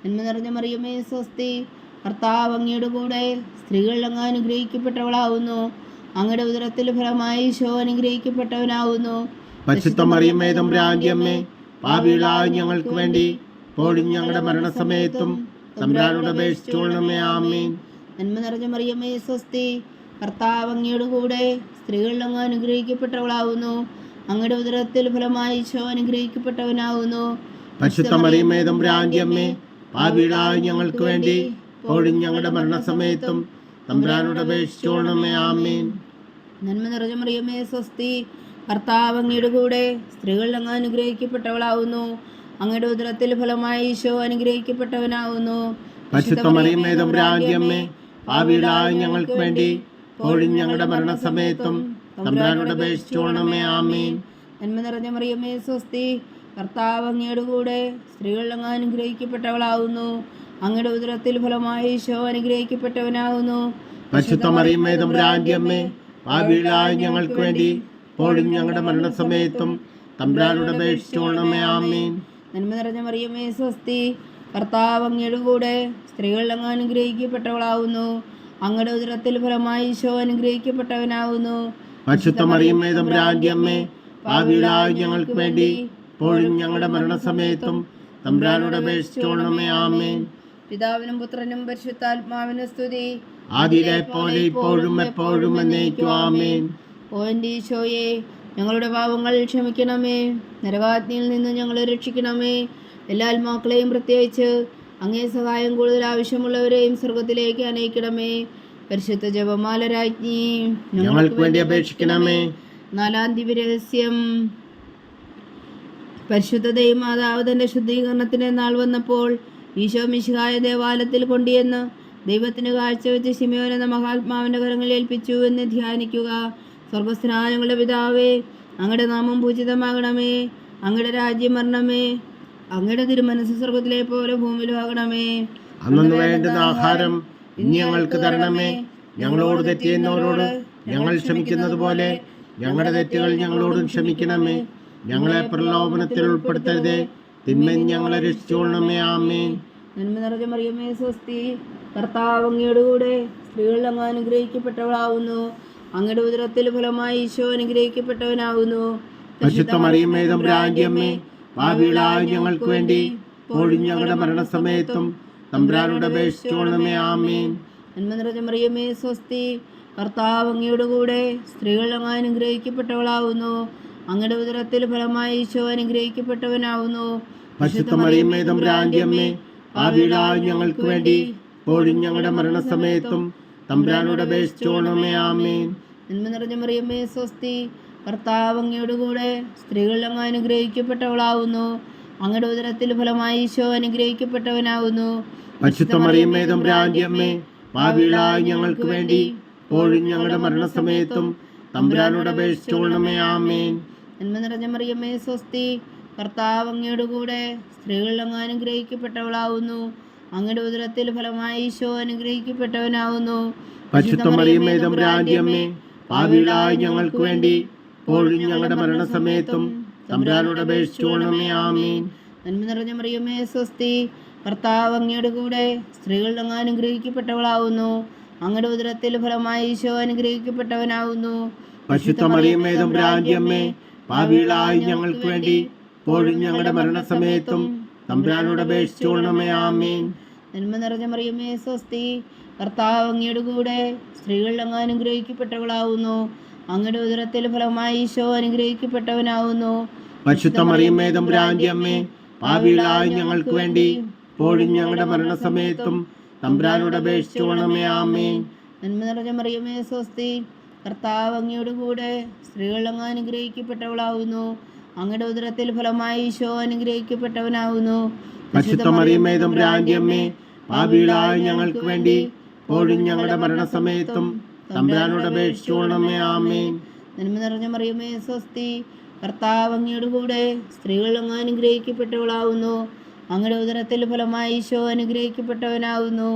നന്മ നിറഞ്ഞ മറിയമേ സ്വസ്തി, കർത്താവ് അങ്ങയുടെ കൂടെ സ്ത്രീകൾ അങ്ങ് അനുഗ്രഹിക്കപ്പെട്ടവളാവുന്നു. അങ്ങയുടെ ഉദരത്തിൽ ഫലമായി ഈശോ അനുഗ്രഹിക്കപ്പെട്ടവനാവുന്നു. പരിശുദ്ധ മറിയമേ തമ്പുരാന്റെ അമ്മേ, പാപികളായ ഞങ്ങൾക്ക് വേണ്ടി ഇപ്പോഴും ഞങ്ങളുടെ മരണസമയത്തും തമ്പുരാനോട് അപേക്ഷിച്ചുകൊള്ളണമേ. ആമേൻ. നന്മ നിറഞ്ഞ മറിയമേ സ്വസ്തി, കർത്താവ് അങ്ങയുടെ കൂടെ സ്ത്രീകൾ അങ്ങ് അനുഗ്രഹിക്കപ്പെട്ടവളാവുന്നു. അങ്ങയുടെ ഉദരത്തിൽ ഫലമായി ഈശോ അനുഗ്രഹിക്കപ്പെട്ടവനാവുന്നു. പരിശുദ്ധ മറിയമേ തമ്പുരാന്റെ അമ്മേ, പാപികളായ ഞങ്ങൾക്ക് വേണ്ടി ഇപ്പോഴും ഞങ്ങളുടെ മരണസമയത്തും തമ്പുരാനോട് അപേക്ഷിച്ചുകൊള്ളണമേ. ആമേൻ. നന്മ നിറഞ്ഞ മറിയമേ സ്വസ്തി, കർത്താവ് അങ്ങയുടെ കൂടെ സ്ത്രീകൾ അങ്ങ് അനുഗ്രഹിക്കപ്പെട്ടവളാവുന്നു. അങ്ങയുടെ ഉദരത്തിൽ ഫലമായി ഈശോ അനുഗ്രഹിക്കപ്പെട്ടവനാവുന്നു. പരിശുദ്ധ മറിയമേ തമ്പുരാന്റെ അമ്മേ, പാപികളായ ഞങ്ങൾക്ക് വേണ്ടി ഇപ്പോഴും ഞങ്ങളുടെ മരണസമയത്തും തമ്പുരാനോട് അപേക്ഷിച്ചുകൊള്ളണമേ. ആമേൻ. നന്മ നിറഞ്ഞ മറിയമേ സ്വസ്തി, കർത്താവ് അങ്ങയുടെ കൂടെ സ്ത്രീകൾ അങ്ങ് അനുഗ്രഹിക്കപ്പെട്ടവളാവുന്നു. അങ്ങയുടെ ഉദരത്തിൽ ഫലമായി ഈശോ അനുഗ്രഹിക്കപ്പെട്ടവനാവുന്നു. പരിശുദ്ധ മറിയമേ തമ്പുരാന്റെ അമ്മേ, പാപികളായ ഞങ്ങൾക്ക് വേണ്ടി ഇപ്പോഴും ഞങ്ങളുടെ മരണസമയത്തും തമ്പുരാനോട് അപേക്ഷിച്ചുകൊള്ളണമേ. ആമേൻ. നന്മ നിറഞ്ഞ മറിയമേ സ്വസ്തി, കർത്താവ് അങ്ങയുടെ കൂടെ സ്ത്രീകൾ അങ്ങ് അനുഗ്രഹിക്കപ്പെട്ടവളാവുന്നു. അങ്ങയുടെ ഉദരത്തിൽ ഫലമായി ഈശോ അനുഗ്രഹിക്കപ്പെട്ടവനാവുന്നു. പരിശുദ്ധ മറിയമേ തമ്പുരാന്റെ അമ്മേ, പാപികളായ ഞങ്ങൾക്ക് വേണ്ടി ഇപ്പോഴും ഞങ്ങളുടെ മരണസമയത്തും തമ്പുരാനോട് അപേക്ഷിച്ചുകൊള്ളണമേ. ആമേൻ. പിതാവിനും പുത്രനും പരിശുദ്ധാത്മാവിനും സ്തുതി, ആദിയിലെ പോലെ ഇപ്പോഴും എപ്പോഴും എന്നേക്കും ആമേൻ. ഓ എൻ്റെ ഈശോയെ, ഞങ്ങളുടെ പാപങ്ങൾ ക്ഷമിക്കണമേ, നരകാഗ്നിയിൽ നിന്ന് ഞങ്ങളെ രക്ഷിക്കണമേ. എല്ലാ ആത്മാക്കളെയും പ്രത്യേകിച്ച് അങ്ങേ സഹായം കൂടുതൽ ആവശ്യമുള്ളവരെയും സ്വർഗത്തിലേക്ക് അനയിക്കണമേ. പരിശുദ്ധ ജപമാല രാജ്ഞി, ഞങ്ങൾക്ക് വേണ്ടി അപേക്ഷിക്കണമേ. നാലാം ദിവ്യരഹസ്യം. പരിശുദ്ധ ദൈവമാതാവ് തൻ്റെ ശുദ്ധീകരണത്തിൻ്റെ നാൾ വന്നപ്പോൾ ഈശോ മിശിഹായ ദേവാലയത്തിൽ കൊണ്ടുവന്ന് ദൈവത്തിന് കാഴ്ചവെച്ച് ശിമയോൻ എന്ന മഹാത്മാവിൻ്റെ കരങ്ങളിൽ ഏൽപ്പിച്ചു എന്ന് ധ്യാനിക്കുക. സ്വർഗസ്ഥനായ ഞങ്ങളുടെ പിതാവേ, അങ്ങയുടെ നാമം പൂജിതമാകണമേ, അങ്ങയുടെ രാജ്യം വരണമേ, അങ്ങയുടെ തിരുമനസ്സ് സ്വർഗത്തിലെ പോലെ ഭൂമിയിലും ആകണമേ. അന്നു വേണ്ടുന്ന ആഹാരം ഇനി ഞങ്ങൾക്ക് തരണമേ. ഞങ്ങളോട് തെറ്റ് ചെയ്യുന്നവരോട് ഞങ്ങൾ ക്ഷമിക്കുന്നത് പോലെ ഞങ്ങളുടെ തെറ്റുകൾ ഞങ്ങളോടും ക്ഷമിക്കണമേ. ഞങ്ങളെ പ്രലോഭനത്തിൽ ഉൾപ്പെടുത്തരുതേ, തിന്മയിൽ ഞങ്ങളെ രക്ഷിച്ചുകൊള്ളണമേ. ആമേൻ. നന്മ നിറഞ്ഞ മറിയമേ സ്വസ്തി, കർത്താവ് അങ്ങയുടെ കൂടെ, സ്ത്രീകൾ അങ്ങ് അനുഗ്രഹിക്കപ്പെട്ടവളാവുന്നു, അങ്ങയുടെ ഉദരത്തിൽ ഫലമായി ഈശോ അനുഗ്രഹിക്കപ്പെട്ടവനാവുന്നു. പരിശുദ്ധ മറിയമേ തമ്പുരാന്റെ അമ്മേ, പാപികളായ ഞങ്ങൾക്ക് വേണ്ടി ഇപ്പോഴും ഞങ്ങളുടെ മരണസമയത്തും തമ്പുരാനോട് അപേക്ഷിച്ചുകൊള്ളണമേ. ആമേൻ. നന്മ നിറഞ്ഞ മറിയമേ സ്വസ്തി, കർത്താവ് അങ്ങയുടെ കൂടെ, സ്ത്രീകൾ അങ്ങ് അനുഗ്രഹിക്കപ്പെട്ടവളാവുന്നു, അങ്ങയുടെ ഉദരത്തിൽ ഫലമായി ഈശോ അനുഗ്രഹിക്കപ്പെട്ടവനാവുന്നു. പരിശുദ്ധ മറിയമേ തമ്പുരാന്റെ അമ്മേ, പാപികളായ ഞങ്ങൾക്ക് വേണ്ടി ഇപ്പോഴും ഞങ്ങളുടെ മരണസമയത്തും തമ്പുരാനോട് അപേക്ഷിച്ചുകൊള്ളണമേ. ആമേൻ. നന്മ നിറഞ്ഞ മറിയമേ സ്വസ്തി, കർത്താവ് അങ്ങയുടെ കൂടെ, സ്ത്രീകൾ അങ്ങ് അനുഗ്രഹിക്കപ്പെട്ടവളാവുന്നു, അങ്ങയുടെ ഉദരത്തിൽ ഫലമായി ഈശോ അനുഗ്രഹിക്കപ്പെട്ടവനാവുന്നു. പരിശുദ്ധ മറിയമേ തമ്പുരാന്റെ അമ്മേ, പാപികളായ ഞങ്ങൾക്ക് വേണ്ടി ഇപ്പോഴും ഞങ്ങളുടെ മരണസമയത്തും തമ്പുരാനോട് അപേക്ഷിച്ചുകൊള്ളണമേ. ആമേൻ. നന്മ നിറഞ്ഞ മറിയമേ സ്വസ്തി, കർത്താവ് അങ്ങയുടെ കൂടെ, സ്ത്രീകൾ അങ്ങ് അനുഗ്രഹിക്കപ്പെട്ടവളാവുന്നു, അങ്ങയുടെ ഉദരത്തിൽ ഫലമായി ഈശോ അനുഗ്രഹിക്കപ്പെട്ടവനാവുന്നു. പരിശുദ്ധ മറിയമേ തമ്പുരാന്റെ അമ്മേ, പാപികളായ ഞങ്ങൾക്ക് വേണ്ടി ഇപ്പോഴും ഞങ്ങളുടെ മരണസമയത്തും തമ്പുരാനോട് അപേക്ഷിച്ചുകൊള്ളണമേ. ആമേൻ. നന്മ നിറഞ്ഞ മറിയമേ സ്വസ്തി, കർത്താവ് അങ്ങയുടെ കൂടെ, സ്ത്രീകൾ അങ്ങ് അനുഗ്രഹിക്കപ്പെട്ടവളാവുന്നു, അങ്ങയുടെ ഉദരത്തിൽ ഫലമായി ഈശോ അനുഗ്രഹിക്കപ്പെട്ടവനാവുന്നു. പരിശുദ്ധ മറിയമേ തമ്പുരാന്റെ അമ്മേ, പാപികളായ ഞങ്ങൾക്ക് വേണ്ടി ഇപ്പോഴും ഞങ്ങളുടെ മരണസമയത്തും തമ്പുരാനോട് അപേക്ഷിച്ചുകൊള്ളണമേ. ആമേൻ. നന്മ നിറഞ്ഞ മറിയമേ സ്വസ്തി, കർത്താവ് അങ്ങയുടെ കൂടെ, സ്ത്രീകൾ അങ്ങ് അനുഗ്രഹിക്കപ്പെട്ടവളാവുന്നു, അങ്ങയുടെ ഉദരത്തിൽ ഫലമായി ഈശോ അനുഗ്രഹിക്കപ്പെട്ടവനാവുന്നു. പരിശുദ്ധ മറിയമേ തമ്പുരാന്റെ അമ്മേ, പാപികളായ ഞങ്ങൾക്ക് വേണ്ടി ഇപ്പോഴും ഞങ്ങളുടെ മരണസമയത്തും തമ്പുരാനോട് അപേക്ഷിച്ചുകൊള്ളണമേ. ആമേൻ. നന്മ നിറഞ്ഞ മറിയമേ സ്വസ്തി, കർത്താവ് അങ്ങയുടെ കൂടെ, സ്ത്രീകൾ അങ്ങ് അനുഗ്രഹിക്കപ്പെട്ടവളാവുന്നു, അങ്ങയുടെ ഉദരത്തിൽ ഫലമായി ഈശോ അനുഗ്രഹിക്കപ്പെട്ടവനാവുന്നു. പരിശുദ്ധ മറിയമേ തമ്പുരാന്റെ അമ്മേ, പാപികളായ ഞങ്ങൾക്ക് വേണ്ടി ഇപ്പോഴും ഞങ്ങളുടെ മരണസമയത്തും തമ്പുരാനോട് അപേക്ഷിച്ചുകൊള്ളണമേ. ആമേൻ. നന്മ നിറഞ്ഞ മറിയമേ സ്വസ്തി, കർത്താവ് അങ്ങയുടെ കൂടെ, സ്ത്രീകൾ അങ്ങ് അനുഗ്രഹിക്കപ്പെട്ടവളാവുന്നു, അങ്ങയുടെ ഉദരത്തിൽ ഫലമായി ഈശോ അനുഗ്രഹിക്കപ്പെട്ടവനാവുന്നു.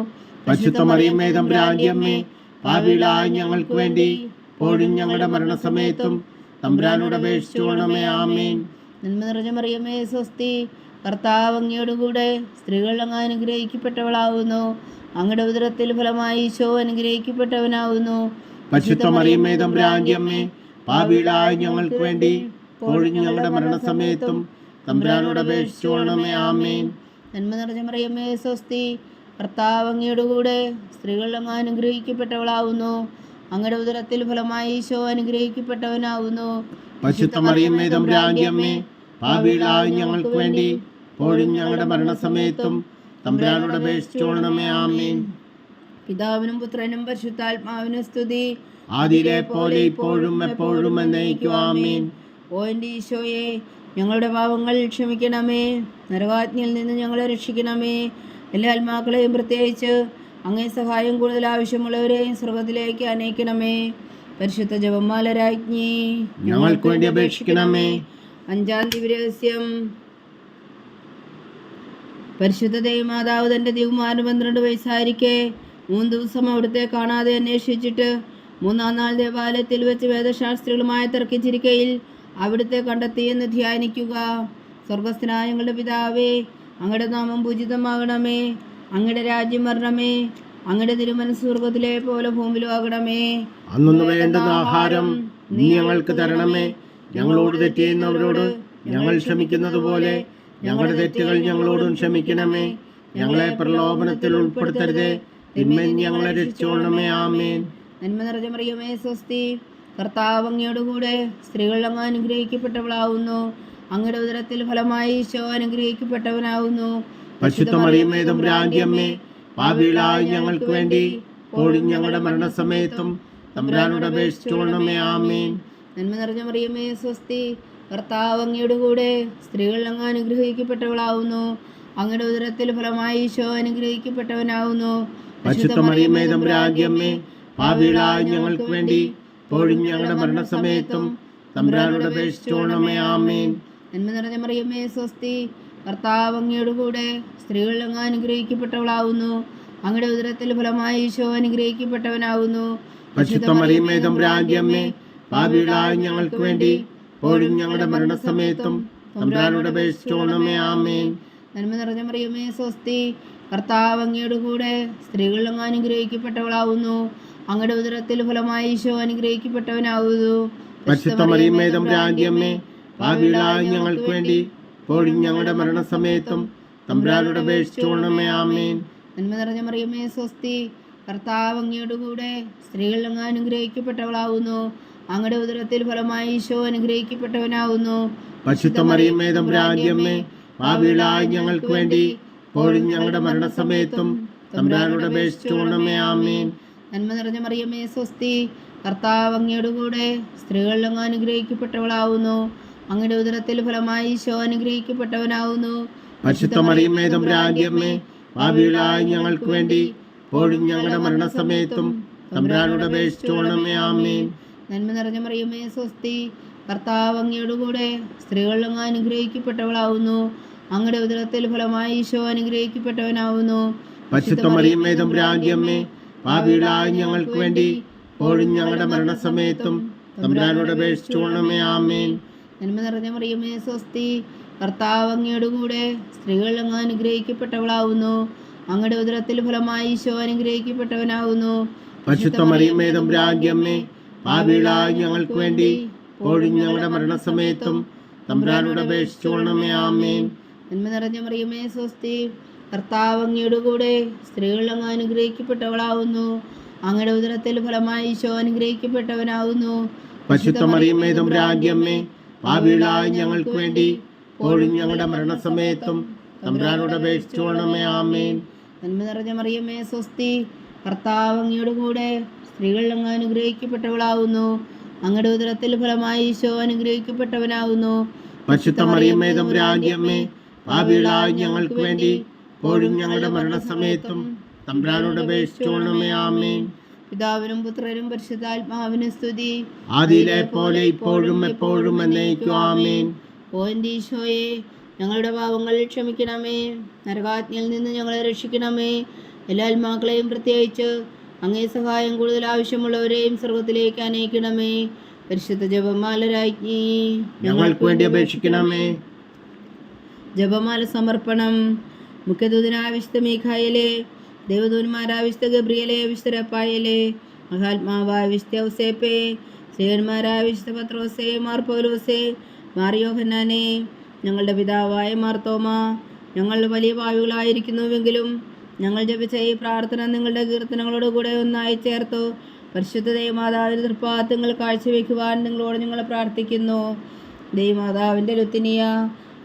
പരിശുദ്ധ മറിയമേ തമ്പുരാന്റെ അമ്മേ, പാപികളായ ഞങ്ങൾക്ക് വേണ്ടി ഇപ്പോഴും ഞങ്ങളുടെ മരണസമയത്തും തമ്പുരാനോട് അപേക്ഷിച്ചുകൊള്ളണമേ. ആമേൻ. നന്മ നിറഞ്ഞ മറിയമേ സ്വസ്തി, കർത്താവ് അങ്ങയുടെ കൂടെ, സ്ത്രീകൾ അങ്ങ് അനുഗ്രഹിക്കപ്പെട്ടവളാവുന്നു, അങ്ങയുടെ ഉദരത്തിൽ ഫലമായി ഈശോ അനുഗ്രഹിക്കപ്പെട്ടവനാവുന്നു. പരിശുദ്ധ മറിയമേ തമ്പുരാന്റെ അമ്മേ, പാപികളായ ഞങ്ങൾക്ക് വേണ്ടി ഇപ്പോഴും ഞങ്ങളുടെ മരണസമയത്തും തമ്പുരാനോട് അപേക്ഷിച്ചുകൊള്ളണമേ. ആമേൻ. നന്മ നിറഞ്ഞ മറിയമേ സ്വസ്തി, കർത്താവ് അങ്ങയുടെ കൂടെ, സ്ത്രീകൾ അങ്ങ് അനുഗ്രഹിക്കപ്പെട്ടവളാവുന്നു, അങ്ങയുടെ ഉദരത്തിൽ ഫലമായി ഈശോ അനുഗ്രഹിക്കപ്പെട്ടവനാവുന്നു. പരിശുദ്ധ മറിയമേ തമ്പുരാന്റെ അമ്മേ, പാപികളായ ഞങ്ങൾക്ക് വേണ്ടി ഇപ്പോഴും ഞങ്ങളുടെ മരണസമയത്തും തമ്പുരാനോട് അപേക്ഷിച്ചുകൊള്ളണമേ. ആമേൻ. പിതാവിനും പുത്രനും പരിശുദ്ധാത്മാവിനും സ്തുതി, ആദിയിലെ പോലെ ഇപ്പോഴും എപ്പോഴും എന്നേക്കും. ആമേൻ. ഓ എൻ്റെ ഈശോയെ, ഞങ്ങളുടെ പാപങ്ങൾ ക്ഷമിക്കണമേ, നരകാഗ്നിയിൽ നിന്ന് ഞങ്ങളെ രക്ഷിക്കണമേ. എല്ലാ ആത്മാക്കളെയും പ്രത്യേകിച്ച് അങ്ങേ സഹായം കൂടുതൽ ആവശ്യമുള്ളവരെയും സ്വർഗത്തിലേക്ക് അനയിക്കണമേ. പരിശുദ്ധ ജപമാല രാജ്ഞി, ഞങ്ങൾക്ക് വേണ്ടി അപേക്ഷിക്കണമേ. അഞ്ചാം ദിവ്യരഹസ്യം. പരിശുദ്ധ ദൈവമാതാവ് തൻ്റെ ദിവ്യകുമാരന് 12 വയസ്സായിരിക്കെ 3 ദിവസം അവിടുത്തെ കാണാതെ അന്വേഷിച്ചിട്ട് 3-ാം നാൾ ദേവാലയത്തിൽ വെച്ച് വേദശാസ്ത്രികളുമായി തർക്കിച്ചിരിക്കയിൽ അവിടുത്തെ കണ്ടെത്തിയെന്ന് ധ്യാനിക്കുക. സ്വർഗസ്ഥനായ ഞങ്ങളുടെ പിതാവേ, അങ്ങയുടെ നാമം പൂജിതമാകണമേ, അങ്ങയുടെ രാജ്യം വരണമേ, അങ്ങയുടെ തിരുമനസ്സ് സ്വർഗത്തിലെ പോലെ ഭൂമിയിലും ആകണമേ. അന്നു വേണ്ടുന്ന ആഹാരം നീ ഞങ്ങൾക്ക് തരണമേ. ഞങ്ങളോട് തെറ്റ് ചെയ്യുന്നവരോട് ഞങ്ങൾ ക്ഷമിക്കുന്നത് പോലെ ഞങ്ങളുടെ തെറ്റുകൾ ഞങ്ങളോടും ക്ഷമിക്കണമേ. ഞങ്ങളെ പ്രലോഭനത്തിൽ ഉൾപ്പെടുത്തരുതേ, തിന്മയിൽ ഞങ്ങളെ രക്ഷിച്ചോളണമേ. ആമേൻ. നന്മ നിറഞ്ഞ മറിയമേ സ്വസ്തി, കർത്താവ് അങ്ങയോടുകൂടെ സ്ത്രീകൾ അങ്ങ് അനുഗ്രഹിക്കപ്പെട്ടവളാവുന്നു. അങ്ങയുടെ ഉദരത്തിൽ ഫലമായി ഈശോ അനുഗ്രഹിക്കപ്പെട്ടവനാവുന്നു. പരിശുദ്ധ മറിയമേ തമ്പുരാന്റെ അമ്മേ, പാപികളായ ഞങ്ങൾക്ക് വേണ്ടി ഇപ്പോഴും ഞങ്ങളുടെ മരണസമയത്തും തമ്പുരാനോട് അപേക്ഷിച്ചോളണമേ. ആമേൻ. നന്മ നിറഞ്ഞ മറിയമേ സ്വസ്തി, കർത്താവ് അങ്ങയോടുകൂടെ സ്ത്രീകൾ അങ്ങ് അനുഗ്രഹിക്കപ്പെട്ടവളാവുന്നു. അങ്ങയുടെ ഉദരത്തിൽ ഫലമായി ഈശോ അനുഗ്രഹിക്കപ്പെട്ടവനാവുന്നു. പരിശുദ്ധ മറിയമേ തമ്പുരാന്റെ അമ്മേ, പാപികളായ ഞങ്ങൾക്ക് വേണ്ടി ഇപ്പോഴും ഞങ്ങളുടെ മരണസമയത്തും തമ്പുരാനോട് അപേക്ഷിച്ചോളണമേ. ആമേൻ. നന്മ നിറഞ്ഞ മറിയമേ സ്വസ്തി, കർത്താവ് അങ്ങയോടുകൂടെ സ്ത്രീകൾ അങ്ങ് അനുഗ്രഹിക്കപ്പെട്ടവളാവുന്നു. അങ്ങയുടെ ഉദരത്തിൽ ഫലമായി ഈശോ അനുഗ്രഹിക്കപ്പെട്ടവനാവുന്നു. പരിശുദ്ധ മറിയമേ തമ്പുരാന്റെ അമ്മേ, പാപികളായ ഞങ്ങൾക്ക് വേണ്ടി ഇപ്പോഴും ഞങ്ങളുടെ മരണസമയത്തും തമ്പുരാനോട് അപേക്ഷിച്ചോളണമേ. ആമേൻ. നന്മ നിറഞ്ഞ മറിയമേ സ്വസ്തി, കർത്താവ് അങ്ങയോടുകൂടെ സ്ത്രീകൾ അങ്ങ് അനുഗ്രഹിക്കപ്പെട്ടവളാവുന്നു. അങ്ങയുടെ ഉദരത്തിൽ ഫലമായി ഈശോ അനുഗ്രഹിക്കപ്പെട്ടവനാവുന്നു. പരിശുദ്ധ മറിയമേ തമ്പുരാന്റെ അമ്മേ, പാപികളായ ഞങ്ങൾക്ക് വേണ്ടി ഇപ്പോഴും ഞങ്ങളുടെ മരണസമയത്തും തമ്പുരാനോട് അപേക്ഷിച്ചോളണമേ. ആമേൻ. നന്മ നിറഞ്ഞ മറിയമേ സ്വസ്തി, കർത്താവ് അങ്ങയോടുകൂടെ സ്ത്രീകൾ അങ്ങ് അനുഗ്രഹിക്കപ്പെട്ടവളാവുന്നു. അങ്ങയുടെ ഉദരത്തിൽ ഫലമായി ഈശോ അനുഗ്രഹിക്കപ്പെട്ടവനാവുന്നു. പരിശുദ്ധ മറിയമേ തമ്പുരാന്റെ അമ്മേ, പാപികളായ ഞങ്ങൾക്ക് വേണ്ടി ഇപ്പോഴും ഞങ്ങളുടെ മരണസമയത്തും തമ്പുരാനോട് അപേക്ഷിച്ചോളണമേ. ആമേൻ. നന്മ നിറഞ്ഞ മറിയമേ സ്വസ്തി, കർത്താവ് അങ്ങയോടുകൂടെ സ്ത്രീകൾ അങ്ങ് അനുഗ്രഹിക്കപ്പെട്ടവളാവുന്നു. അങ്ങയുടെ ഉദരത്തിൽ ഫലമായി ഈശോ അനുഗ്രഹിക്കപ്പെട്ടവനാവുന്നു. പരിശുദ്ധ മറിയമേ തമ്പുരാന്റെ അമ്മേ, പാപികളായ ഞങ്ങൾക്ക് വേണ്ടി ഇപ്പോഴും ഞങ്ങളുടെ മരണസമയത്തും തമ്പുരാനോട് അപേക്ഷിച്ചോളണമേ. ആമേൻ. നന്മ നിറഞ്ഞ മറിയമേ സ്വസ്തി, കർത്താവ് അങ്ങയോടുകൂടെ സ്ത്രീകൾ അങ്ങ് അനുഗ്രഹിക്കപ്പെട്ടവളാവുന്നു. അങ്ങയുടെ ഉദരത്തിൽ ഫലമായി ഈശോ അനുഗ്രഹിക്കപ്പെട്ടവനാവുന്നു. പരിശുദ്ധ മറിയമേ തമ്പുരാന്റെ അമ്മേ, പാപികളായ ഞങ്ങൾക്ക് വേണ്ടി ഇപ്പോഴും ഞങ്ങളുടെ മരണസമയത്തും തമ്പുരാനോട് അപേക്ഷിച്ചോളണമേ. ആമേൻ. നന്മ നിറഞ്ഞ മറിയമേ സ്വസ്തി, കർത്താവ് അങ്ങയോടുകൂടെ സ്ത്രീകൾ അങ്ങ് അനുഗ്രഹിക്കപ്പെട്ടവളാവുന്നു. അങ്ങയുടെ ഉദരത്തിൽ ഫലമായി ഈശോ അനുഗ്രഹിക്കപ്പെട്ടവനാവുന്നു. പരിശുദ്ധ മറിയമേ തമ്പുരാന്റെ അമ്മേ, പാപികളായ ഞങ്ങൾക്ക് വേണ്ടി ഇപ്പോഴും ഞങ്ങളുടെ മരണസമയത്തും തമ്പുരാനോട് അപേക്ഷിച്ചോളണമേ. ആമേൻ. നന്മ നിറഞ്ഞ മറിയമേ സ്വസ്തി, കർത്താവ് അങ്ങയോടുകൂടെ സ്ത്രീകൾ അങ്ങ് അനുഗ്രഹിക്കപ്പെട്ടവളാവുന്നു. അങ്ങയുടെ ഉദരത്തിൽ ഫലമായി ഈശോ അനുഗ്രഹിക്കപ്പെട്ടവനാവുന്നു. പരിശുദ്ധ മറിയമേ തമ്പുരാന്റെ അമ്മേ, പാപികളായ ഞങ്ങൾക്ക് വേണ്ടി ഇപ്പോഴും ഞങ്ങളുടെ മരണസമയത്തും തമ്പുരാനോട് അപേക്ഷിച്ചോളണമേ. ആമേൻ. നന്മ നിറഞ്ഞ മറിയമേ സ്വസ്തി, കർത്താവ് അങ്ങയോടുകൂടെ സ്ത്രീകൾ അങ്ങ് അനുഗ്രഹിക്കപ്പെട്ടവളാവുന്നു. അങ്ങയുടെ ഉദരത്തിൽ ഫലമായി ഈശോ അനുഗ്രഹിക്കപ്പെട്ടവനാവുന്നു. പരിശുദ്ധ മറിയമേ തമ്പുരാന്റെ അമ്മേ, പാപികളായ ഞങ്ങൾക്ക് വേണ്ടി ഇപ്പോഴും ഞങ്ങളുടെ മരണസമയത്തും തമ്പുരാനോട് അപേക്ഷിച്ചോളണമേ. ആമേൻ. പിതാവിനും പുത്രനും പരിശുദ്ധാത്മാവിനും സ്തുതി, ആദിയിലെ പോലെ ഇപ്പോഴും എപ്പോഴും എന്നേക്കും. ആമേൻ. ഓ എൻ്റെ ഈശോയെ, ഞങ്ങളുടെ പാപങ്ങൾ ക്ഷമിക്കണമേ. നരകാജ്ഞയിൽ നിന്ന് ഞങ്ങളെ രക്ഷിക്കണമേ. എല്ലാ ആത്മാക്കളെയും പ്രത്യേകിച്ച് അങ്ങേ സഹായം കൂടുതൽ ആവശ്യമുള്ളവരെയും സ്വർഗത്തിലേക്ക് അനയിക്കണമേ. പരിശുദ്ധ ജപമാല രാജ്ഞി, ഞങ്ങൾക്ക് വേണ്ടി അപേക്ഷിക്കണമേ. ജപമാല സമർപ്പണം. മുഖ്യദൂതനായ വിശുദ്ധ മീഖായേലേ, ദേവദൂതന്മാരായ വിശുദ്ധ ഗബ്രിയേലേ, വിശുദ്ധ റഫായേലേ, മഹാത്മാവായ വിശുദ്ധ ഔസേപ്പേ, ശ്രീയന്മാരായ വിശുദ്ധ പത്രോസേ, മാർ പൗലോസേ, മാർ യോഹന്നാനേ, ഞങ്ങളുടെ പിതാവായ മാർത്തോമ, ഞങ്ങൾ വലിയ പാവികളായിരിക്കുന്നുവെങ്കിലും ഞങ്ങൾ ജപിച്ച ഈ പ്രാർത്ഥന നിങ്ങളുടെ കീർത്തനങ്ങളോട് കൂടെ ഒന്നായി ചേർത്തു പരിശുദ്ധ ദൈവമാതാവിൻ്റെ തൃപ്പാദങ്ങൾ കാഴ്ചവെക്കുവാൻ നിങ്ങളോട് ഞങ്ങൾ പ്രാർത്ഥിക്കുന്നു. ദൈവമാതാവിൻ്റെ ലുത്തിനിയ,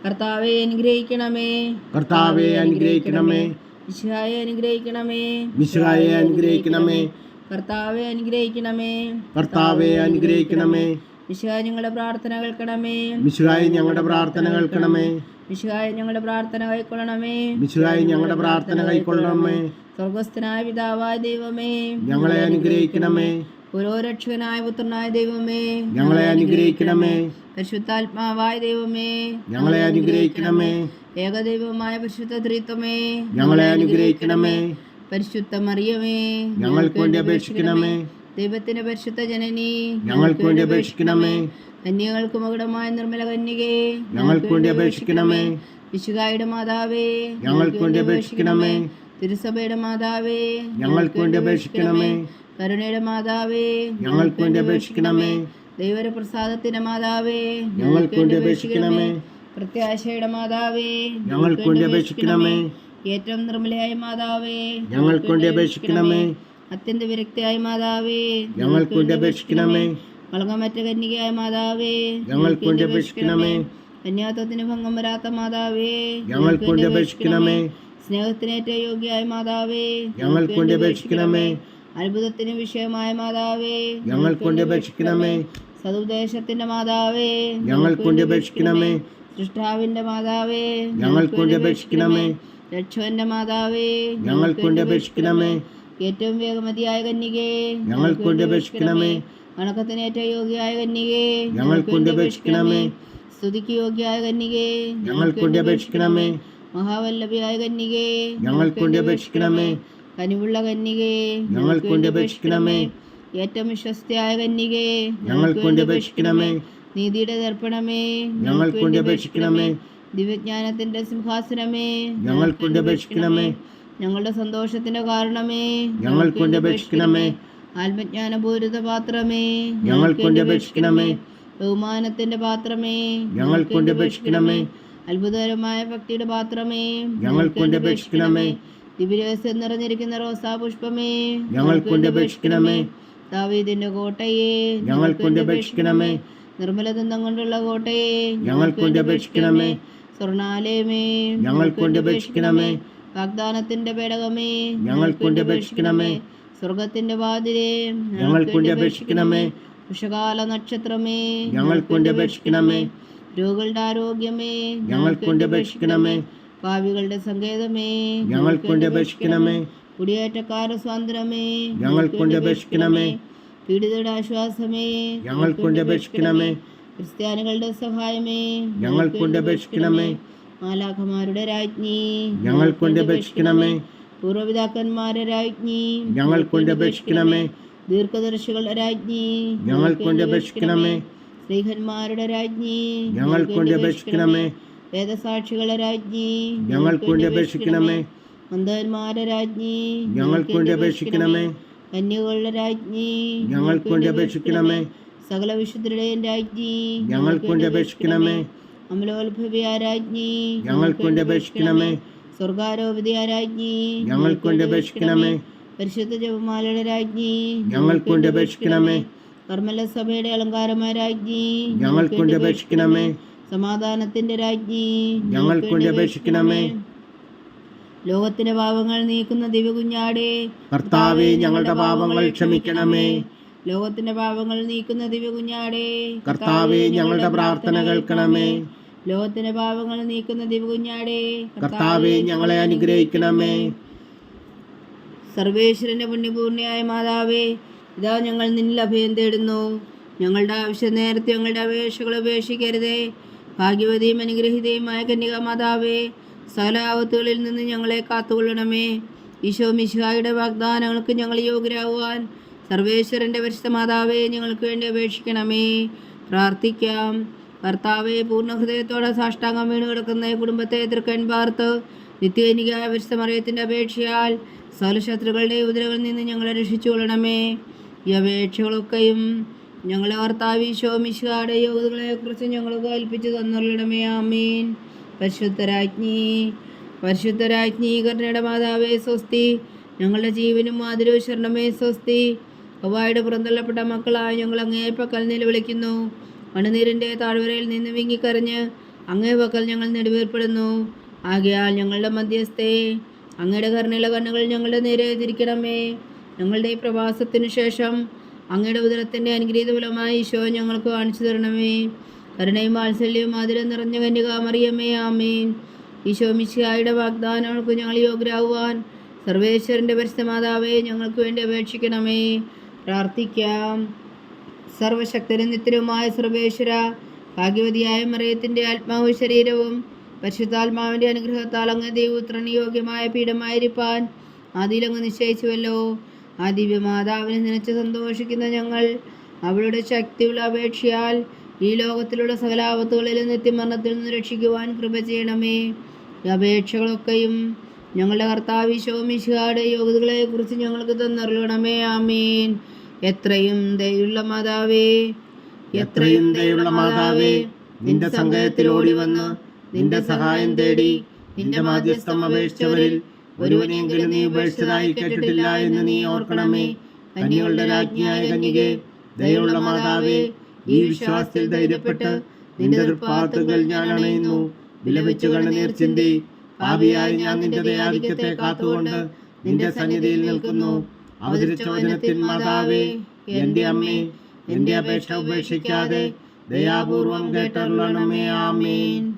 കർത്താവെ അനുഗ്രഹിക്കണമേ. കർത്താവെ അനുഗ്രഹിക്കണമേ. മിശിഹായെ അനുഗ്രഹിക്കണമേ. മിശിഹായെ അനുഗ്രഹിക്കണമേ. കർത്താവെ അനുഗ്രഹിക്കണമേ. കർത്താവെ അനുഗ്രഹിക്കണമേ. മിശിഹായ ഞങ്ങളുടെ പ്രാർത്ഥന കേൾക്കണമേ. മിശിഹായെ ഞങ്ങളുടെ പ്രാർത്ഥന കേൾക്കണമേ. മിശിഹായ ഞങ്ങളുടെ പ്രാർത്ഥന കൈക്കൊള്ളണമേ. മിശിഹായെ ഞങ്ങളുടെ പ്രാർത്ഥന കൈക്കൊള്ളണമേ. സ്വർഗസ്ഥനായ പിതാവായ ദൈവമേ, ഞങ്ങളെ അനുഗ്രഹിക്കണമേ. പുരോരക്ഷകനായ പുത്രനായ ദൈവമേ, ഞങ്ങളെ അനുഗ്രഹിക്കണമേ. പരിശുദ്ധാത്മാവായ ദൈവമേ, ഞങ്ങളെ അനുഗ്രഹിക്കണമേ. ഏകദൈവമായ പരിശുദ്ധ ത്രിത്വമേ, ഞങ്ങളെ അനുഗ്രഹിക്കണമേ. പരിശുദ്ധ മറിയമേ, ഞങ്ങൾക്ക് വേണ്ടി അപേക്ഷിക്കണമേ. ദൈവത്തിന്റെ പരിശുദ്ധ ജനനി, ഞങ്ങൾക്ക് വേണ്ടി അപേക്ഷിക്കണമേ. കന്യകൾക്ക് മകുടമായ നിർമ്മല കന്യകേ, ഞങ്ങൾക്ക് വേണ്ടി അപേക്ഷിക്കണമേ. വിശുകായുടെ മാതാവേ, ഞങ്ങൾക്ക് വേണ്ടി അപേക്ഷിക്കണമേ. തിരുസഭയുടെ മാതാവേ, ഞങ്ങൾക്ക് വേണ്ടി അപേക്ഷിക്കണമേ. കരുണയുടെ മാതാവേ, ഞങ്ങൾക്ക് വേണ്ടി അപേക്ഷിക്കണമേ. ദൈവപ്രസാദത്തിന്റെ മാതാവേ, ഞങ്ങൾക്ക് വേണ്ടി അപേക്ഷിക്കണമേ. പ്രത്യാശയുടെ മാതാവേ, ഞങ്ങൾക്ക് വേണ്ടി അപേക്ഷിക്കണമേ. ഏറ്റവും നിർമ്മലയായ മാതാവേ, ഞങ്ങൾക്ക് വേണ്ടി അപേക്ഷിക്കണമേ. അത്യന്ത വിരക്തിയായ മാതാവേ, ഞങ്ങൾക്ക് വേണ്ടി അപേക്ഷിക്കണമേ. കളങ്കമറ്റ കന്യകയായ മാതാവേ, ഞങ്ങൾക്ക് വേണ്ടി അപേക്ഷിക്കണമേ. കന്യാത്വത്തിന് ഭംഗം വരാത്ത മാതാവേ, ഞങ്ങൾക്ക് വേണ്ടി അപേക്ഷിക്കണമേ. സ്നേഹത്തിനേറ്റ യോഗ്യയായ മാതാവേ, ഞങ്ങൾക്ക് വേണ്ടി അപേക്ഷിക്കണമേ. അത്ഭുതത്തിന് വിഷയമായ മാതാവേ, ഞങ്ങൾക്ക് വേണ്ടി അപേക്ഷിക്കണമേ. സതുപദേശത്തിന്റെ മാതാവേ, ഞങ്ങൾക്ക് വേണ്ടി അപേക്ഷിക്കണമേ. സൃഷ്ടാവിന്റെ മാതാവേ, ഞങ്ങൾക്ക് വേണ്ടി അപേക്ഷിക്കണമേ. രക്ഷകന്റെ മാതാവേ, ഞങ്ങൾക്ക് വേണ്ടി അപേക്ഷിക്കണമേ. ഏറ്റവും വേഗമതിയായ കന്യകേ, ഞങ്ങൾക്ക് വേണ്ടി അപേക്ഷിക്കണമേ. വണക്കത്തിനേറ്റ യോഗ്യയായ കന്യകേ, ഞങ്ങൾക്ക് വേണ്ടി അപേക്ഷിക്കണമേ. സ്തുതിക്ക് യോഗ്യയായ കന്യകേ, ഞങ്ങൾക്ക് വേണ്ടി അപേക്ഷിക്കണമേ. മഹാവല്ലഭിയായ കന്യകേ, ഞങ്ങൾക്ക് വേണ്ടി അപേക്ഷിക്കണമേ. കനിവുള്ള കന്യകേ, ഞങ്ങൾക്ക് വേണ്ടി അപേക്ഷിക്കണമേ. ഏറ്റവും വിശ്വസ്തയായ കന്യകേ, ഞങ്ങൾക്ക് വേണ്ടി അപേക്ഷിക്കണമേ. നീതിയുടെ ദർപ്പണമേ, ഞങ്ങൾക്ക് വേണ്ടി അപേക്ഷിക്കണമേ. ദിവ്യജ്ഞാനത്തിന്റെ സിംഹാസനമേ, ഞങ്ങൾക്ക് വേണ്ടി അപേക്ഷിക്കണമേ. ഞങ്ങളുടെ സന്തോഷത്തിന്റെ കാരണമേ, ഞങ്ങൾക്ക് വേണ്ടി അപേക്ഷിക്കണമേ. ആത്മജ്ഞാനപൂരിത പാത്രമേ, ഞങ്ങൾക്ക് വേണ്ടി അപേക്ഷിക്കണമേ. ബഹുമാനത്തിന്റെ പാത്രമേ, ഞങ്ങൾക്ക് വേണ്ടി അപേക്ഷിക്കണമേ. അത്ഭുതകരമായ ഭക്തിയുടെ പാത്രമേ, ഞങ്ങൾക്ക് വേണ്ടി അപേക്ഷിക്കണമേ. ദിവ്യരഹസ്യം നിറഞ്ഞിരിക്കുന്ന റോസാ പുഷ്പമേ, ഞങ്ങൾക്ക് വേണ്ടി അപേക്ഷിക്കണമേ. ദാവീദിന്റെ കോട്ടയെ, ഞങ്ങൾക്ക് വേണ്ടി അപേക്ഷിക്കണമേ. നിർമ്മല ദന്തം കൊണ്ടുള്ള കോട്ടയെ, ഞങ്ങൾക്ക് വേണ്ടി അപേക്ഷിക്കണമേ. സ്വർണാലയമേ, ഞങ്ങൾക്ക് വേണ്ടി അപേക്ഷിക്കണമേ. വാഗ്ദാനത്തിന്റെ പേടകമേ, ഞങ്ങൾക്ക് വേണ്ടി അപേക്ഷിക്കണമേ. സ്വർഗത്തിന്റെ വാതിലേ, ഞങ്ങൾക്ക് വേണ്ടി അപേക്ഷിക്കണമേ. ഉഷകാല നക്ഷത്രമേ, ഞങ്ങൾക്ക് വേണ്ടി അപേക്ഷിക്കണമേ. രോഗികളുടെ ആരോഗ്യമേ, ഞങ്ങൾക്ക് വേണ്ടി അപേക്ഷിക്കണമേ. പാവികളുടെ സങ്കേതമേ, ഞങ്ങൾക്ക് വേണ്ടി അപേക്ഷിക്കണമേ. കുടിയേറ്റക്കാര സ്വാതന്ത്ര്യമേ, ഞങ്ങൾക്ക് വേണ്ടി അപേക്ഷിക്കണമേ. പീഡിതരുടെ ആശ്വാസമേ, ഞങ്ങൾക്ക് വേണ്ടി അപേക്ഷിക്കണമേ. ക്രിസ്ത്യാനികളുടെ സഹായമേ, ഞങ്ങൾക്ക് വേണ്ടി അപേക്ഷിക്കണമേ. മാലാഖമാരുടെ രാജ്ഞി, ഞങ്ങൾക്ക് വേണ്ടി അപേക്ഷിക്കണമേ. പൂർവ്വപിതാക്കന്മാരുടെ രാജ്ഞി, ഞങ്ങൾക്ക് വേണ്ടി അപേക്ഷിക്കണമേ. ദീർഘദർശികളുടെ രാജ്ഞി, ഞങ്ങൾക്ക് വേണ്ടി അപേക്ഷിക്കണമേ. സ്ത്രീഹന്മാരുടെ രാജ്ഞി, ഞങ്ങൾക്ക് വേണ്ടി അപേക്ഷിക്കണമേ. വേദസാക്ഷികളുടെ രാജ്ഞി, ഞങ്ങൾക്ക് വേണ്ടി അപേക്ഷിക്കണമേ. മന്ദന്മാരുടെ രാജ്ഞി, ഞങ്ങൾക്ക് വേണ്ടി അപേക്ഷിക്കണമേ. കന്യകളുടെ രാജ്ഞി, ഞങ്ങൾക്ക് വേണ്ടി അപേക്ഷിക്കണമേ. സകല വിശുദ്ധരുടെയും രാജ്ഞി, ഞങ്ങൾക്ക് വേണ്ടി അപേക്ഷിക്കണമേ. അമലോത്ഭവിയ രാജ്ഞി, ഞങ്ങൾക്ക് വേണ്ടി അപേക്ഷിക്കണമേ. സ്വർഗാരോപതിയ രാജ്ഞി, ഞങ്ങൾക്ക് വേണ്ടി അപേക്ഷിക്കണമേ. പരിശുദ്ധ ജപമാലയുടെ രാജ്ഞി, ഞങ്ങൾക്ക് വേണ്ടി അപേക്ഷിക്കണമേ. കർമ്മല സഭയുടെ അലങ്കാരമായ രാജ്ഞി, ഞങ്ങൾക്ക് വേണ്ടി അപേക്ഷിക്കണമേ. സമാധാനത്തിന്റെ രാജ്ഞി, ഞങ്ങൾക്ക് വേണ്ടി അപേക്ഷിക്കണമേ. ലോകത്തിന്റെ പാപങ്ങൾ നീക്കുന്ന ദിവ്യകുഞ്ഞാടേ, കർത്താവേ, ഞങ്ങളുടെ പാപങ്ങൾ ക്ഷമിക്കണമേ. ലോകത്തിന്റെ പാപങ്ങൾ നീക്കുന്ന ദിവ്യകുഞ്ഞാടേ, കർത്താവേ, ഞങ്ങളുടെ പ്രാർത്ഥന കേൾക്കണമേ. ലോകത്തിന്റെ പാപങ്ങൾ നീക്കുന്ന ദിവ്യകുഞ്ഞാടേ, കർത്താവേ, ഞങ്ങളെ അനുഗ്രഹിക്കണമേ. സർവേശ്വരന്റെ പുണ്യപൂർണ്ണയായ മാതാവേ, ഇതാ ഞങ്ങൾ നിന്നിൽ അഭയം തേടുന്നു. ഞങ്ങളുടെ ആവശ്യ നേരത്തെ ഞങ്ങളുടെ അപേക്ഷകൾ ഉപേക്ഷിക്കരുതേ. ഭാഗ്യവതിയും അനുഗ്രഹീതയുമായ കന്യക മാതാവേ, സകല ആപത്തുകളിൽ നിന്ന് ഞങ്ങളെ കാത്തുകൊള്ളണമേ. ഈശോ മിശിഹായുടെ വാഗ്ദാനങ്ങൾക്ക് ഞങ്ങൾ യോഗ്യരാകുവാൻ സർവേശ്വരന്റെ പരിശുദ്ധ മാതാവേ, ഞങ്ങൾക്ക് വേണ്ടി അപേക്ഷിക്കണമേ. പ്രാർത്ഥിക്കാം. കർത്താവെ, പൂർണ്ണ ഹൃദയത്തോടെ സാഷ്ടാംഗം വീണ് കിടക്കുന്ന ഈ കുടുംബത്തെ എതിർക്കാൻ പാർത്ത് നിത്യകന്യകയായ പരിശുദ്ധ മറിയത്തിന്റെ അപേക്ഷയാൽ സകല ശത്രുക്കളുടെ ഉപദ്രവങ്ങളിൽ നിന്ന് ഞങ്ങളെ രക്ഷിച്ചുകൊള്ളണമേ. ഈ അപേക്ഷകളൊക്കെയും ഞങ്ങളെ കർത്താവ് ഈശോ മിശിഹായുടെ യോഗ്യതകളെക്കുറിച്ച് ഞങ്ങൾക്ക് കൽപ്പിച്ചു തന്നുള്ളണമേ. ആമീൻ. പരിശുദ്ധരാജ്ഞി കരുണയുടെ മാതാവേ സ്വസ്തി. ഞങ്ങളുടെ ജീവനും മാതിരവും ശരണമേ സ്വസ്തി. ഹവ്വായുടെ പുറന്തള്ളപ്പെട്ട മക്കളായ ഞങ്ങൾ അങ്ങേ പക്കൽ നിലവിളിക്കുന്നു. മണുനീരിൻ്റെ താഴ്വരയിൽ നിന്ന് വിങ്ങിക്കരഞ്ഞ് അങ്ങേ പക്കൽ ഞങ്ങൾ നെടുവേർപ്പെടുന്നു. ആകയാൽ ഞങ്ങളുടെ മധ്യസ്ഥേ, അങ്ങയുടെ കരുണയുള്ള കണ്ണുകൾ ഞങ്ങളുടെ നേരെ തിരിക്കണമേ. ഞങ്ങളുടെ ഈ പ്രവാസത്തിനു ശേഷം അങ്ങയുടെ ഉദരത്തിൻ്റെ അനുഗ്രഹീത ഫലമായി ഈശോ ഞങ്ങൾക്ക് കാണിച്ചു തരണമേ. കരുണയും വാത്സല്യവും ആദരവും നിറഞ്ഞ കന്യക മറിയമേ. ആമേൻ. ഈശോ മിശിഹായുടെ വാഗ്ദാനങ്ങൾക്ക് ഞങ്ങൾ യോഗ്യരാകുവാൻ സർവേശ്വരൻ്റെ പരിശുദ്ധ മാതാവേ, ഞങ്ങൾക്ക് വേണ്ടി അപേക്ഷിക്കണമേ. പ്രാർത്ഥിക്കാം. സർവശക്തനും നിത്യനുമായ സർവേശ്വര, ഭാഗ്യവതിയായ മറിയത്തിൻ്റെ ആത്മാവും ശരീരവും പരിശുദ്ധാത്മാവിൻ്റെ അനുഗ്രഹത്താൽ അങ്ങ് ദൈവപുത്രന് യോഗ്യമായ പീഠമായിരിക്കാൻ ആദിയിലങ്ങ് നിശ്ചയിച്ചുവല്ലോ. ആ ദിവ്യമാതാവിനെ നനച്ച് സന്തോഷിക്കുന്ന ഞങ്ങൾ അവളുടെ ശക്തിയുള്ള അപേക്ഷയാൽ ഈ ലോകത്തിലുള്ള സകല ആപത്തുകളിലും നിത്യമരണത്തിൽ നിന്ന് രക്ഷിക്കുവാൻ കൃപ ചെയ്യണമേ. ഈ അപേക്ഷകളൊക്കെയും ഞങ്ങളുടെ കർത്താവ് ഈശോ മിശിഹായുടെ യോഗ്യതകളെക്കുറിച്ച് ഞങ്ങൾക്ക് തന്നറിയണമേ. ആമീൻ. എത്രയും ദയുള്ള മാതാവേ, എത്രയും ദയുള്ള മാതാവേ, നിന്റെ സങ്കേതത്തിൽ ഓടി വന്ന് നിന്റെ സഹായം തേടി നിന്റെ മാധ്യസ്ഥം അപേക്ഷിച്ചവരിൽ ഒരുവനെങ്കിലും നീ ഉപേക്ഷിച്ചതായി കേട്ടിട്ടില്ല എന്ന് നീ ഓർക്കണമേ. കന്യകളുടെ രാജ്ഞിയായ കന്യകേ, ദയുള്ള മാതാവേ, ഈ വിശ്വാസത്തിൽ ധൈര്യപ്പെട്ട് നിന്റെ തൃപ്പാദത്തിൽ ഞാൻ അണയുന്നു. വിലപിച്ചു കണ്ണുനീർ ചിന്തി പാപിയായി ഞാൻ നിന്റെ ദയാധിക്യത്തെ കാത്തുകൊണ്ട് നിന്റെ സന്നിധിയിൽ നിൽക്കുന്നു. അവതരിച്ച വചനത്തിൻ മാതാവേ, എന്റെ അമ്മേ, എന്റെ അപേക്ഷ ഉപേക്ഷിക്കാതെ ദയാപൂർവം കേട്ടരുളണമേ. ആമേൻ.